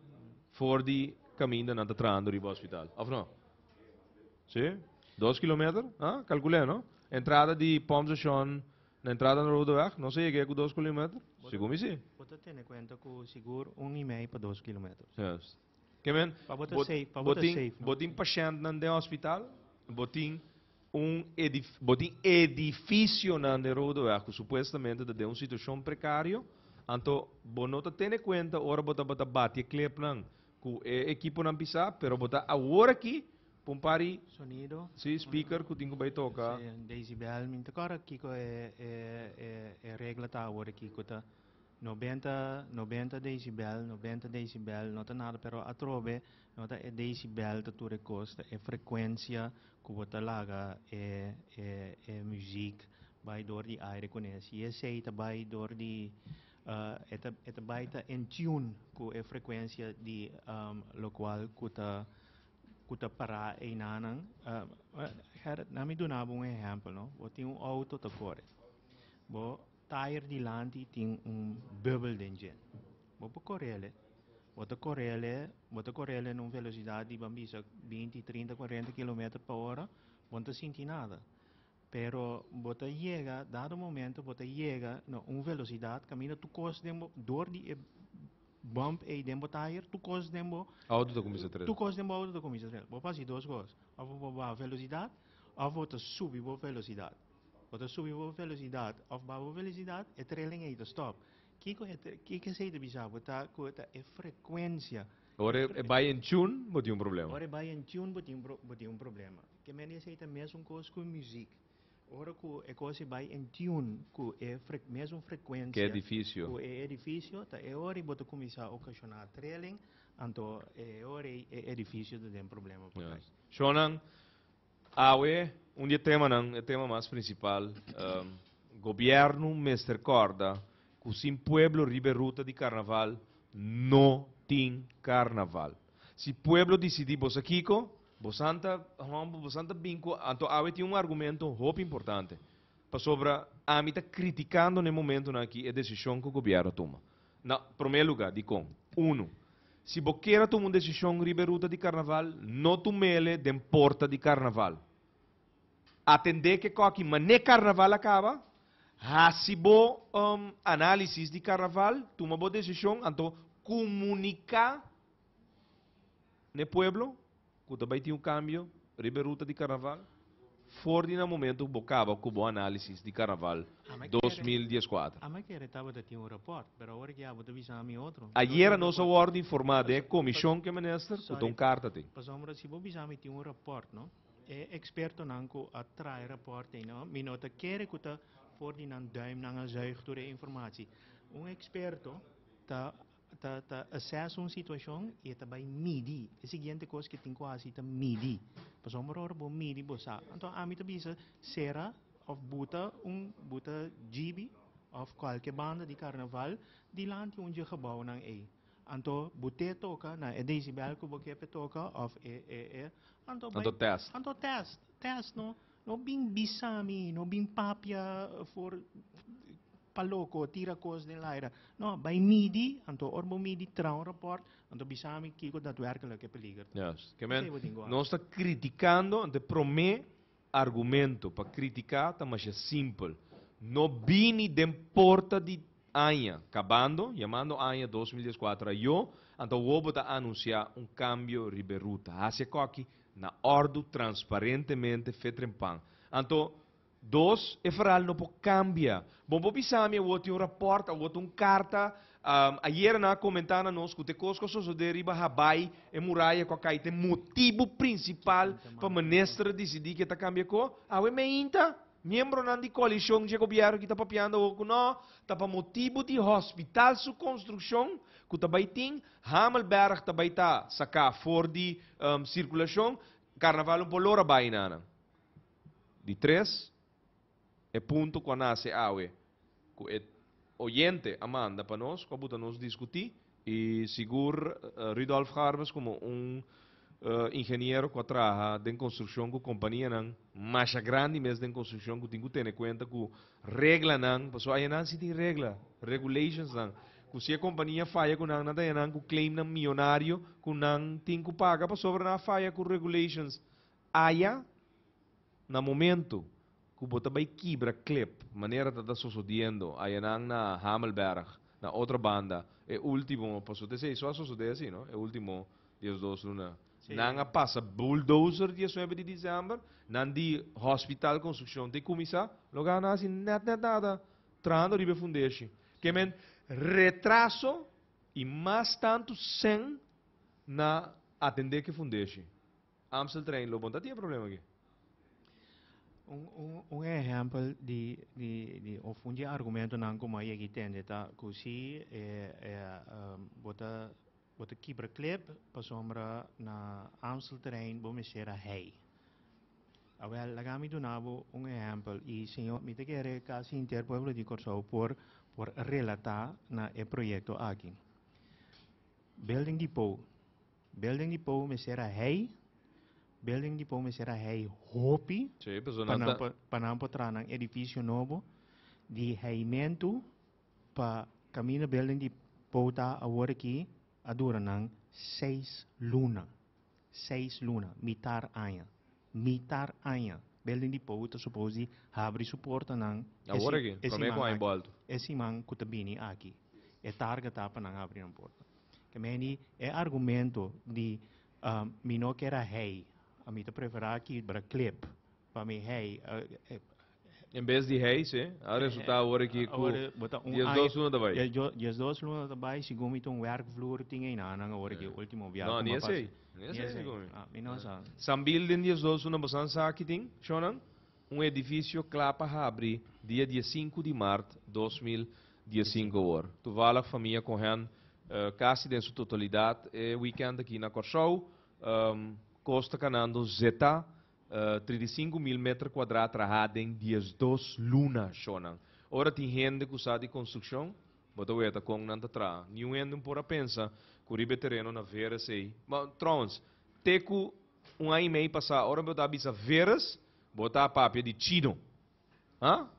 for de caminho na entrando do hospital, ou não? Sim, 2 km, ah, calculei, não? Entrada de Pomstation, na entrada no roadway, não sei que é com 2 km, segundo me sim. Bota ter conta com seguro 1,5 para 2 km. Yes. Que men, Para botar safe, para botar safe. botin paciente no hospital, botin botin edifício na roadway, que supostamente de uma situação precária, então bonota tem conta ora bota bate clip não, que equipo não pisa, pero bota agora aqui pumpari Sonido. sim speaker que tinha vai tocar. Decibel, minta cara aqui é regra tá agora aqui que tá 90 decibel, não tá nada, pero a trove não tá decibel tá tudo costa, é frequência que você laga é música vai door die aire conhece, e esse tá vai door die é vai tá em tune com a frequência de local que tá para aí nanang nami do na um exemplo, não? Você tem auto tá corre, bo tire di lanti tem bubble dentro. Você corre numa velocidade de bambisa 20, 30, 40 km por hora, você sente nada. Pero você chega, dado momento, você chega na uma velocidade, caminha tu costa door die bump e dembo tire, tu costa dembo Auto da comissão 3. tu costa dembo auto da comissão 3. Você faz duas coisas, ou você a velocidade, ou você sube a velocidade. Você sube a velocidade, ou a velocidade, é trailing aí, stop. Que é sei de bizarro, você é frequência. Ora é vai em tune, mas tem problema. Ora vai em tune, botem problema. Que men is het mesmo coisa com música. Ora que é coisa vai em tune, que é mesmo frequência. Que é difícil. Que é difícil, tá? É hora bota começar a ocasionar trailing, então é hora é difícil de ter problema por trás. Shonan, awe, dia tema não, é tema mais principal. Governo me recorda que sem pueblo riberuta de carnaval não tem carnaval. Se pueblo decidir bosa kiko, bosanta binco, então awe tem argumento muito importante. Para sobre a mim tá criticando no momento aqui a decisão que o governo toma. Na primeiro lugar, digo, se você quer tomar uma decisão riberuta de carnaval, não tomele de porta de carnaval. Atender que qualquer mané carnaval acaba, se bo análise de carnaval, toma boa decisão, então comunicar no pueblo, que também tem cambio, riberuta de carnaval, for no momento que acaba com boa análise de carnaval 2014. A mãe quer estava de ter rapport, mas agora que vou te avisar a mim outro. Ayer a nossa ordem informada é comissão que minister, que tem carta tem. Passamos se vou avisar me tem rapport, não? É experto nanko atrai rapport, não? Minota quer que ta for die nan duim nan zuig door de informatie. Experto ta assess uma situação e ta by midi. É seguinte coisa que tem quase ta midi. Passamos hora bo midi bo sa. Então a mim ta bisa será of buta GB of qualquer banda de carnaval die land onde gebouw nang e. Anto bute toca na e decibel que você toca of anto test no bing bisami no bing papia for paloko tira cos de laira no by midi anto orbo midi trau rapport anto bisami kiko daadwerkelijk peliger. Yes, que men não está criticando de prome argumento para criticar, tá mas é simples. No bini de porta de Anha, acabando, chamando Anha 2014, então o vou anunciar cambio riberuta. Hace coque na ordem transparentemente fetrempan. Então, é faral não pode cambiar. Bom, vou pensar, eu vou rapport, eu vou carta. Ayer na comentar nós que te cosco so de riba habai e muralha com a tem motivo principal para o ministro decidir que tá cambia co. Awe me inta. Membro nan di coalição de governo que está papiando o não, está para motivo de hospital su construção, que está baiting, Hamelberg está baita sacar for de circulação, carnaval polora bainana. De 3 é ponto que nasce awe, que é oyente Amanda para nós, que buta nos discutir e seguro Rudolf Harvers como engenheiro que trabalha em construção com companhia não mais grande mesmo em construção que tem que ter em conta que regra não pessoal aí não se tem regra regulations não que se a companhia falha com não nada não que claim não milionário que não tem que pagar para sobre na falha com regulations aí no momento que bota vai quebra clip maneira de sucedendo aí não na Hamelberg na outra banda é último passou de ser só sucede assim não é último dias dois luna Nanga passa bulldozer dia 9 de dezembro, nandi hospital construção de começar, logo nasi nada, trando ribe fundeixe. Que men retraso e mais tanto sem na atender que fundeixe. Amstel train lo bom, tinha problema aqui. Exemplo de ofunde argumento não como aí que tem, tá? Que se bota kibra clip pa sombra na Amstelterrein bomesera hei. Awel lagami do nabo exemplo e senhor me te quer casi interpueblo de Corsao por relatar na e proyecto aqui. Building depot mesera hei. Building depot mesera hei hopi. Sim, panampo tranang edifício novo de reimento pa caminho building depot ta agora aqui a dura ng 6 luna. 6 luna. Mitar anya. Building depot ito suppose habri suporta ng agora aqui, promete com a embolto. Esse man kutabini aqui. É target tapa ng habri ng porta. Kameni é argumento de mino que era hey. A mim te preferar aqui para clip. Para mim hey Em vez de reis, o resultado agora aqui com dias dois luna daarbij. Dias dois luna daarbij, se gumi um werkvloer tinha na nang agora que último viagem. Não, nem sei. Nem sei. Não sei. Sambil din dias dois luna basan sa aqui tem, Shonan, edifício clapa abre dia 5 de março 2015 hora. Tu vai lá família correndo quase em sua totalidade, weekend aqui na Corsou, costa canando zeta 35.000 metros quadrados trajado em dias 2 lunas, Shonan. Ora tem gente que usa de construção, bota o eta com nanta tra. Nenhum gente não pode pensar que o ribe terreno na vera sei. Mas trons, teco ano e meio passar, ora botar bisa veras, botar a papia de chino. Hã?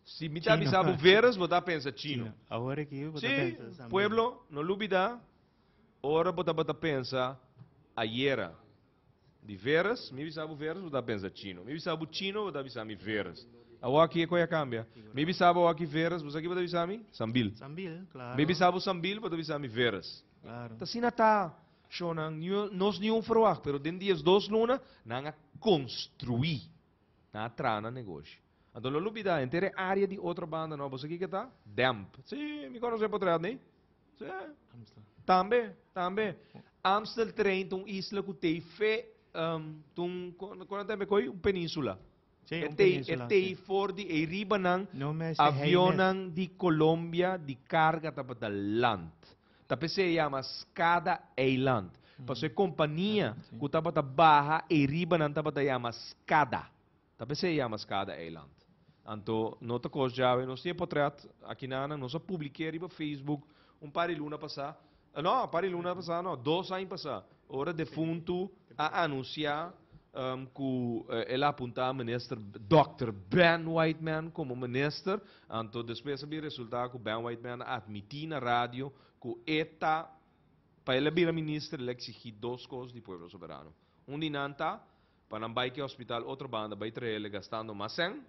Se me tá bisabo veras, botar pensa chino. Agora que eu sim, pueblo no lubida, ora botar pensa aiera. De veras, me bisabo veras, vou dar pensa chino. Me bisabo chino, vou dar bisami veras. A aqui é coisa cambia. Me bisabo aqui veras, você aqui vou dar bisami sambil. Sambil, claro. Me bisabo sambil, vou dar bisami veras. Claro. Tá assim tá, Shonan, nós nenhum froak, pero den dias 2 luna, nanga construir, na trana negócio. Então, não lubida, inteira área de outra banda, não, você aqui que tá? Damp. Sim, me conhece por trás, né? Sim. Também. Amstel train, tung isla que tem fe quando tem coi península. Tem for de riba nang avionan de Colômbia de carga tapa da land. Tapa se chama Skada Island. Paso companhia que tapa da barra e riba nang tapa da chama Skada. Tapa se chama Skada Island. Anto nota coisa já, nós temos portrait aqui na nós publiquei riba Facebook par de luna passar. Não, par de luna passar, não, 2 anos passar. Hora defunto a anunciar que ele aponta minister Dr. Ben Whiteman como minister. Então, depois do resultado que Ben Whiteman admitiu na rádio que ETA, para ele vir ministro, ele exigiu 2 coisas do povo soberano. Dinanta, para não ir ao hospital, outra banda vai trazer ele gastando mais 100,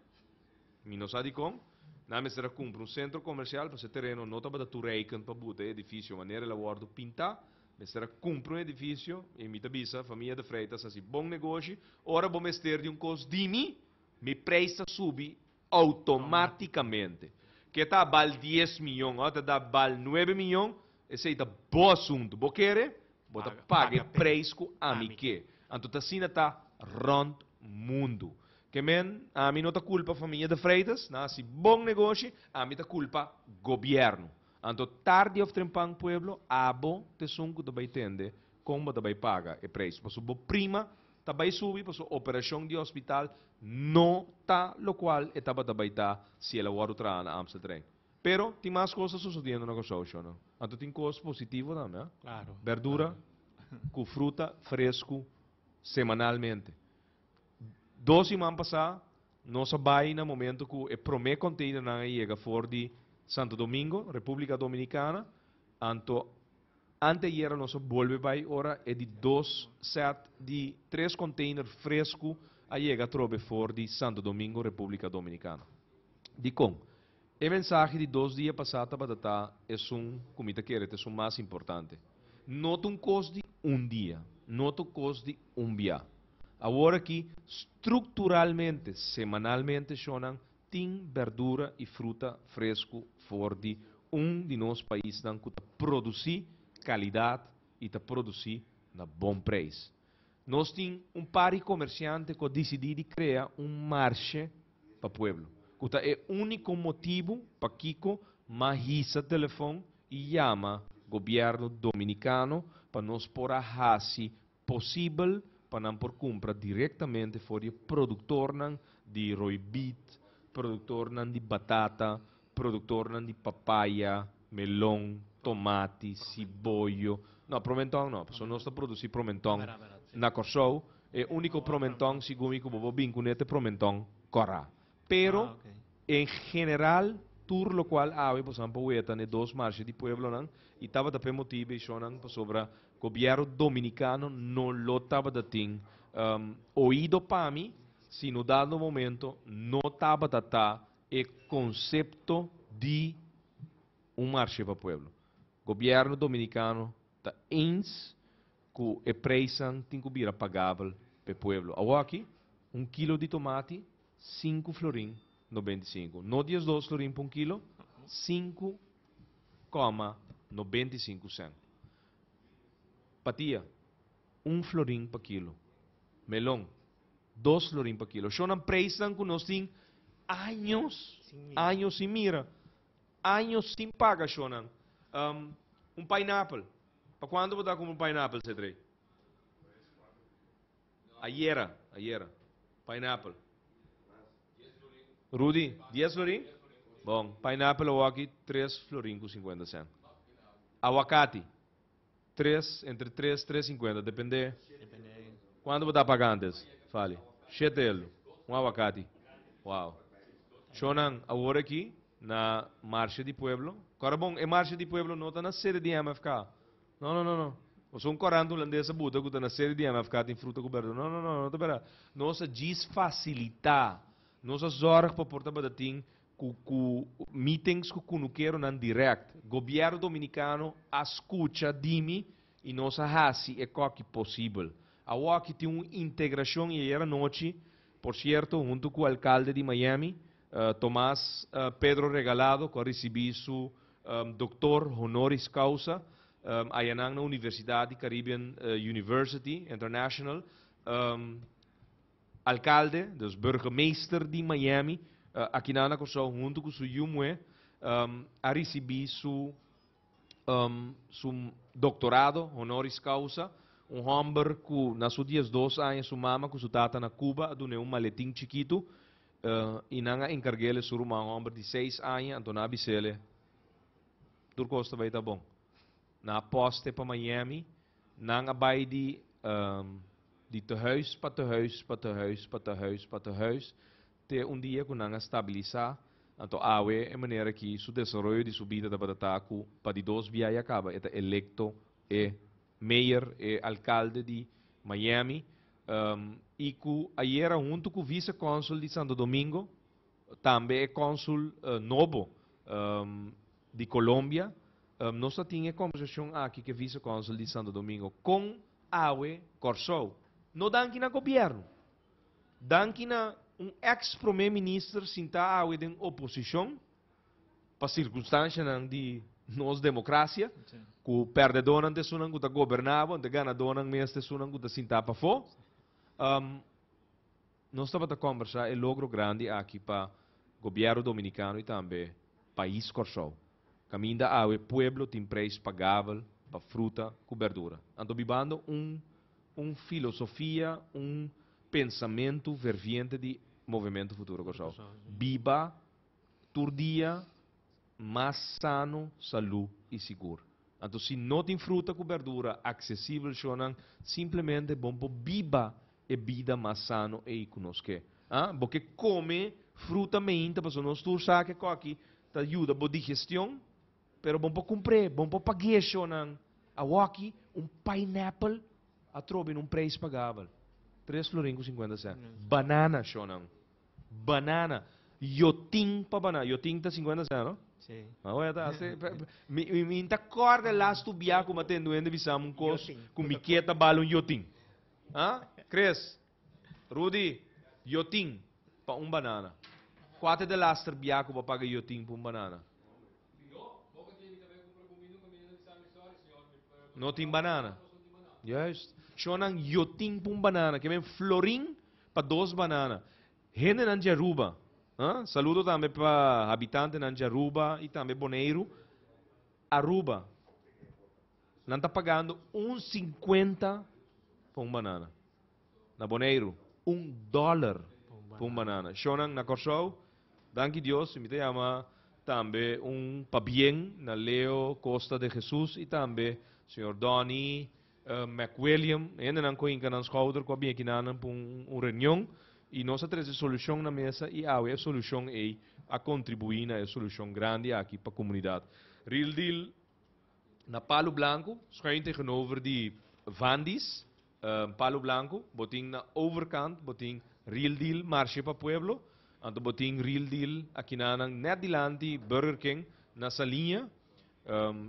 não sabe como. Na mesma compra centro comercial, para esse terreno, não estava tu reiken para botar edifício, maneira ele guarda pintar. Mestre compra edifício, e me avisa, família de Freitas, assim, bom negócio, ora vou mestre de custo de mim, me presta subir automaticamente. Que tá val 10 milhões, ou tá val 9 milhões, esse aí tá bom assunto. Vou querer, vou pagar preço a mim que. Então, assim tá rond mundo. Que men, a mim não tá culpa família de Freitas, assim, bom negócio, a mim tá culpa governo. Então, tarde ou temprano, pueblo, abo te sunco também tende, como também paga o preço. Porque o prima também subir, porque a operação de hospital não está, lo qual estava também está, se ela vai entrar na Amsterdam. Pero, tem mais coisas sucedendo na construção, não? Então, tem coisas positivas também, Claro. Verdura, com fruta, fresco, semanalmente. 2 semanas passadas, nós vai no momento que o primeiro container não chega fora de Santo Domingo, República Dominicana. Anteayer nós volve vai ora é de 2 set de 3 containers fresco a chega trobe fora de Santo Domingo, República Dominicana. De com, a mensagem de 2 dias passados para é como te quer, é mais importante. Não um custo de dia, não um custo de dia. Agora aqui, estruturalmente, semanalmente, Shonan, tem verdura e fruta fresco fora de de nossos países que produzir qualidade e produzir na bom preço. Nós temos par de comerciantes que decidiram criar marché para o povo. Que é o único motivo para Kiko mahisa telefone e chama o governo dominicano para nós pôr a possível para não por comprar diretamente fora o produtor de roibit, produtor de batata, produtor de papaya, melão, tomate, cibollo. Não, promentão não, porque nós produzimos promentão na Corsou. É o único promentão, segundo que vou vir com este promentão corra. Pero, em geral, tudo o qual há, por exemplo, o 2 marchas de pueblo, e estava também motivo sobre o governo dominicano não lo estava dando ouído para mim, se no dado momento não estava dando o conceito de marcha para o povo. O governo dominicano está ins que o preço tem que vir pagável para o povo. Agora aqui, 1 quilo de tomate, 5 florin 95. No 12 florin por kilo, 5,95 cent. Patia, 1 florin per kilo. Melon, 2 florin per kilo. Son ang price lang kung nos años, años sin mira, años sin paga, Shonan. Un pineapple. ¿Para cuándo voy a dar como un pineapple, Cedrey? Ayer. Pineapple. Rudy, 10 florin? Bom, pineapple o aqui, 3 florin com 50 cent. Aguacate, 3, entre 3 e 3,50, depende. Quando você está pagando? Fale. 7 euros. Um aguacate. Uau. Shonan, agora aqui, na Marcha de Pueblo. Agora, bom, é Marcha de Pueblo não está na sede de MFK. Não. Eu sou um corante holandesa buta que está na sede de MFK, tem fruta coberta. Não, está. Nossa diz facilitar. Nossa zorg para portar badating com meetings que não quero nan direct. Governo dominicano escuta dimi e nossa hasi é que possível. A que tem uma integração e era noite, por certo, junto com o alcalde de Miami, Tomás Pedro Regalado, que recebi su doutor honoris causa, aí na Universidade Caribbean University International, alcalde, dus burgemeester de Miami, aqui na Corsão, junto com su Yumwe, a recebi su doutorado honoris causa, homem que nas suas 2 anos, sua mama, com sua tata na Cuba, deu um maletim chiquito, e não encarguei sur um homem de 6 anos, então na bisele, tudo costa vai estar bom. Na aposte para Miami, não vai de tehuis, para tehuis, até dia que não estabilizar, então é maneira que o desenvolvimento de subida da batataco para de 2 vias acaba, é electo mayor e alcalde de Miami, e que ayer junto com o vice-cônsul de Santo Domingo, também é cônsul novo de Colômbia, nós tínhamos conversação aqui que vice-cônsul de Santo Domingo com Awe Corsou. Não danke na governo, danke na ex-primeiro-ministro sinta Awe de oposição, para circunstância de nos democracia, que perdedor ante sunan que governava, ante ganador ante mestre sunan que sinta para fo. Nós estamos a conversar é logro grande aqui para o governo dominicano e também país Corsou. Caminha ao pueblo tem preço pagável para fruta e verdura. Então, vivendo filosofia, pensamento ferviente de movimento futuro Corsou. Viva, turdia, mais sano, saúde e seguro. Então, se não tem fruta com verdura acessível, simplesmente bom para viva e vida mais sano e conosco. Porque come fruta meinta, para nós tu sabe que aqui ajuda a digestão, pero bom para comprar, bom para pagar, aqui pineapple a trobe num preço pagável. 3 florin com 50 cent. Banana, banana. Yoting pa banana. Yoting tá 50 cent, não? Sim. Me acorda lá se tu viaja com matendo ainda visamos um cos com miqueta balão yoting. Cres, Rudy, yoting para banana. Quanto de laster viaja para pagar yoting para banana? Não tem banana. Juist. Shonan yoting para banana, que vem florin para 2 banana. Gente na Jaruba. Saludo também para habitantes de Aruba e também Bonaire. Aruba não está pagando 1,50 por banana. Na Bonaire, $1 por banana. Shonan na Corsou, danke Deus, me chama também para bem na Leo Costa de Jesus e também Sr. Donnie McWilliam, ainda não coinca na schouder, com a bem aqui na reunião. E nós trazemos solução na mesa e a solução é a contribuir na solução grande aqui para a comunidade. Real Deal na Palo Blanco, schuin tegenover die Vandis, Palo Blanco, boting na overkant, boting Real Deal Marché para Pueblo, anto boting Real Deal aqui na net dilanti Burger King na Salinha,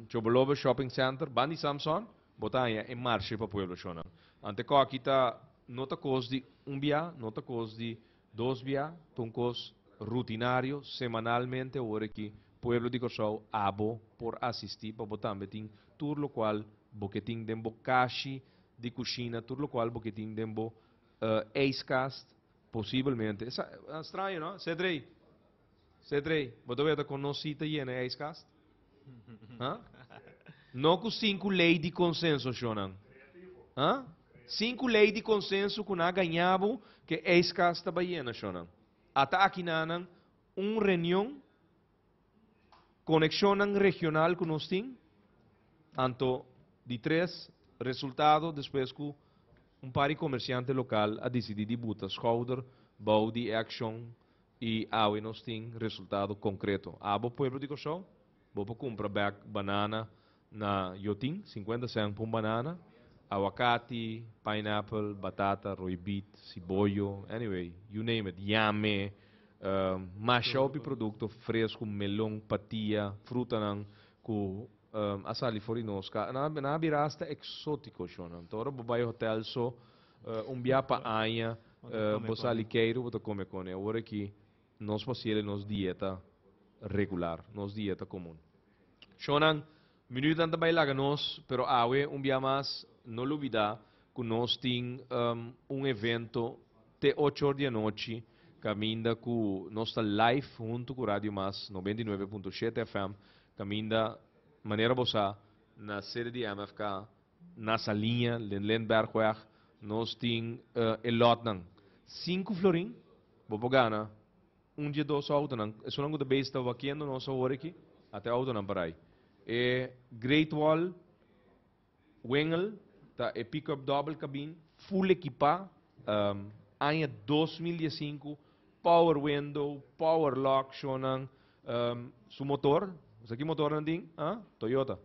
Chobolobe Shopping Center, Bandi Samson, botanya é Marché para Pueblo shona. Ante ko aqui tá nota cos de Umbia, nota cos de Dos via, tuncos rutinario, semanalmente, ahora que pueblo de Corsau, abo por asistir, para botar beting, tur lo qual, boqueting dembo cashi de cucina, tur lo qual, boqueting dembo icecast, possivelmente. É estranho, não? Cedrei, você vai com nós cita e na icecast? Não com 5 leis de consenso, Shonan. 5 leis de consenso que nós ganhamos que icecast está baiana, Shonan. Até aqui nanan reunião conexão regional que nós temos, anto de 3 resultados depois que par de comerciante local a decidir de botar schouder, bouw de action e awe nós temos resultado concreto. Abo pueblo de Corsau, vou comprar bag banana na Yotin, 50 cent por banana, aguacate, pineapple, batata, roy beet, cibollo, anyway, you name it, yame, masha op produto fresco, melão, patia, fruta nang ku asali fori noska. Na birasta exótico shonan. Toro bobai hotel so bia pa aia, bosali queiro, boto come con. Agora que nós possiele nos dieta regular, nos dieta comum. Shonan minuto anda bailaga nos, pero awe bia mas no olvidar que nós tem evento te 8 horas da noite, caminda com nossa live junto com Radio Mas 99.7 FM, caminda maneira bossa na sede de MFK, nessa linha, Lenbergweg, nós tem lot nang 5 florin, vou gana, dia 2 auto nang, é só de base está vaqueando nossa hora aqui, até auto nang parai. E Great Wall, Wengel, tá e pick-up double cabine, full equipa, ano 2015, power window, power lock, shonang, su motor, sa aqui motor nanding, Toyota.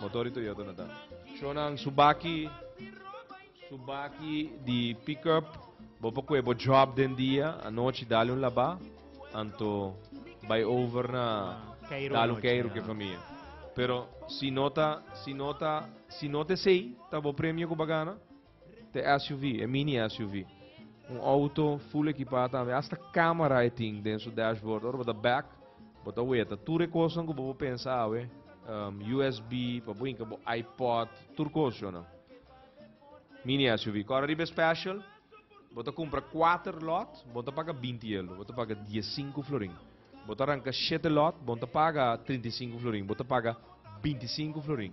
Motor Toyota na ta. Shonang Subaki di pick-up, bopo ko ebo job den dia, a noite dali laba, anto by over na dalo Cairo que família. Pero si nota sei, tabo prêmio ko bagana, te SUV, é mini SUV. Auto full equipado, hasta câmera tem dentro do dashboard, ou da back, bota ueta, tudo coisa que vou pensar, USB, para iPod, tudo coisa, não. Mini SUV, agora riba special, bota compra 4 lot, bota paga 20 euro, bota paga 15 florin. Bota arranca 7 lot, bota paga 35 florin, bota paga 25 florin.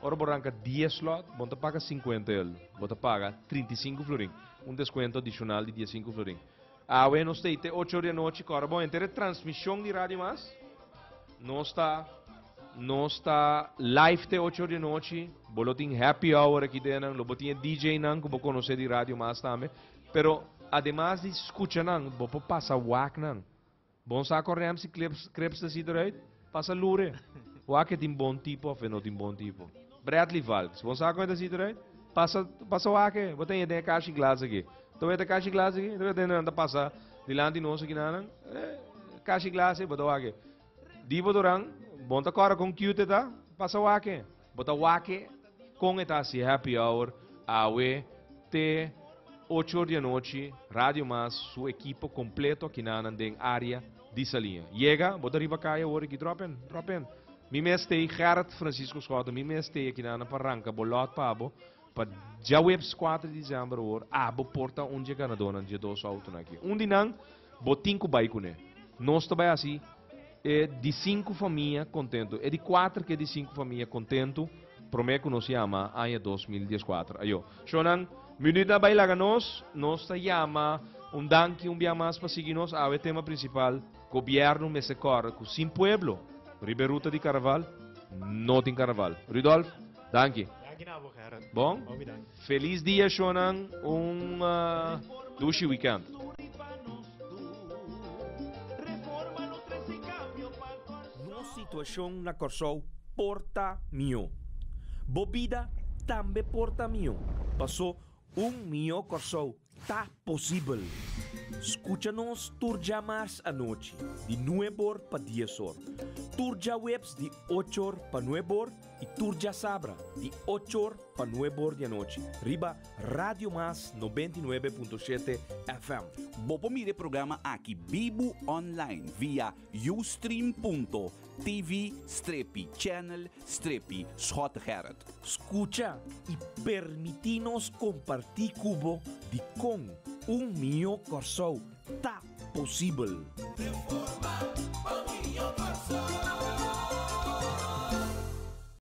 Ora bota arranca 10 lot, bota paga 50 euro, bota paga 35 florin. Desconto adicional de 15 florin. Awe nós tem 8 horas da noite, agora bom, entre transmissão de rádio mas, nós está live de 8 horas da noite, boletim happy hour aqui dentro, lo botinha DJ nang, que vou conhecer de rádio mas também, pero además de escutar nang, vou passar wak nang. Bom sa corremos se crepes da cidade, passa lure. Wak é de bom tipo ou não de bom tipo. Bradley Valks, bom sa corremos da cidade, passa wak, vou ter caixa de glass aqui. Então vai ter caixa de glass aqui, então vai ter anda passar de lá de nós aqui nang, caixa de glass, bota wak. Dibo dorang, bom ta cora com cute tá, passa wak. Bota wak com eta se happy hour, awe te 8 horas da noite, Rádio Mas, sua equipe completo aqui na área de Salinha. Chega, bota riba caia hora aqui, dropen. Mi mestei Gerard Francisco Scott, mi mestei aqui na Parranca, bolot pabo, para já webs 4 de dezembro hora, abo porta onde ganador dia 2 auto aqui. Dinang, botinco baicune. Nós também assim, é de 5 famílias contento, é de 4 que é de 5 famílias contento, prometo que nós chama ano 2014. Ayo, Shonan, minuta bailaga nós está chama danke dia mais para seguir nós ao tema principal, governo me secor, com sim pueblo, Riberuta de Carnaval, não tem Carnaval. Rudolf, danke. Bom, feliz dia, Shonan, dushi weekend. Nossa situação na Corsau porta mio. Bobida também porta mio. Passou mio Corsau tá possível. Escúchanos Turja Mars anoche, de 9 para 10 horas. Turja Webs de 8 para 9 horas y Turja Sabra de 8 para 9 horas de noche. Riba Radio Mas 99.7 FM. Bopo mire programa aqui Bibo Online via ustream.tv/channel/Schotgerrit. Escucha y permitinos compartir cubo de con un mío corso ta posible. Reforma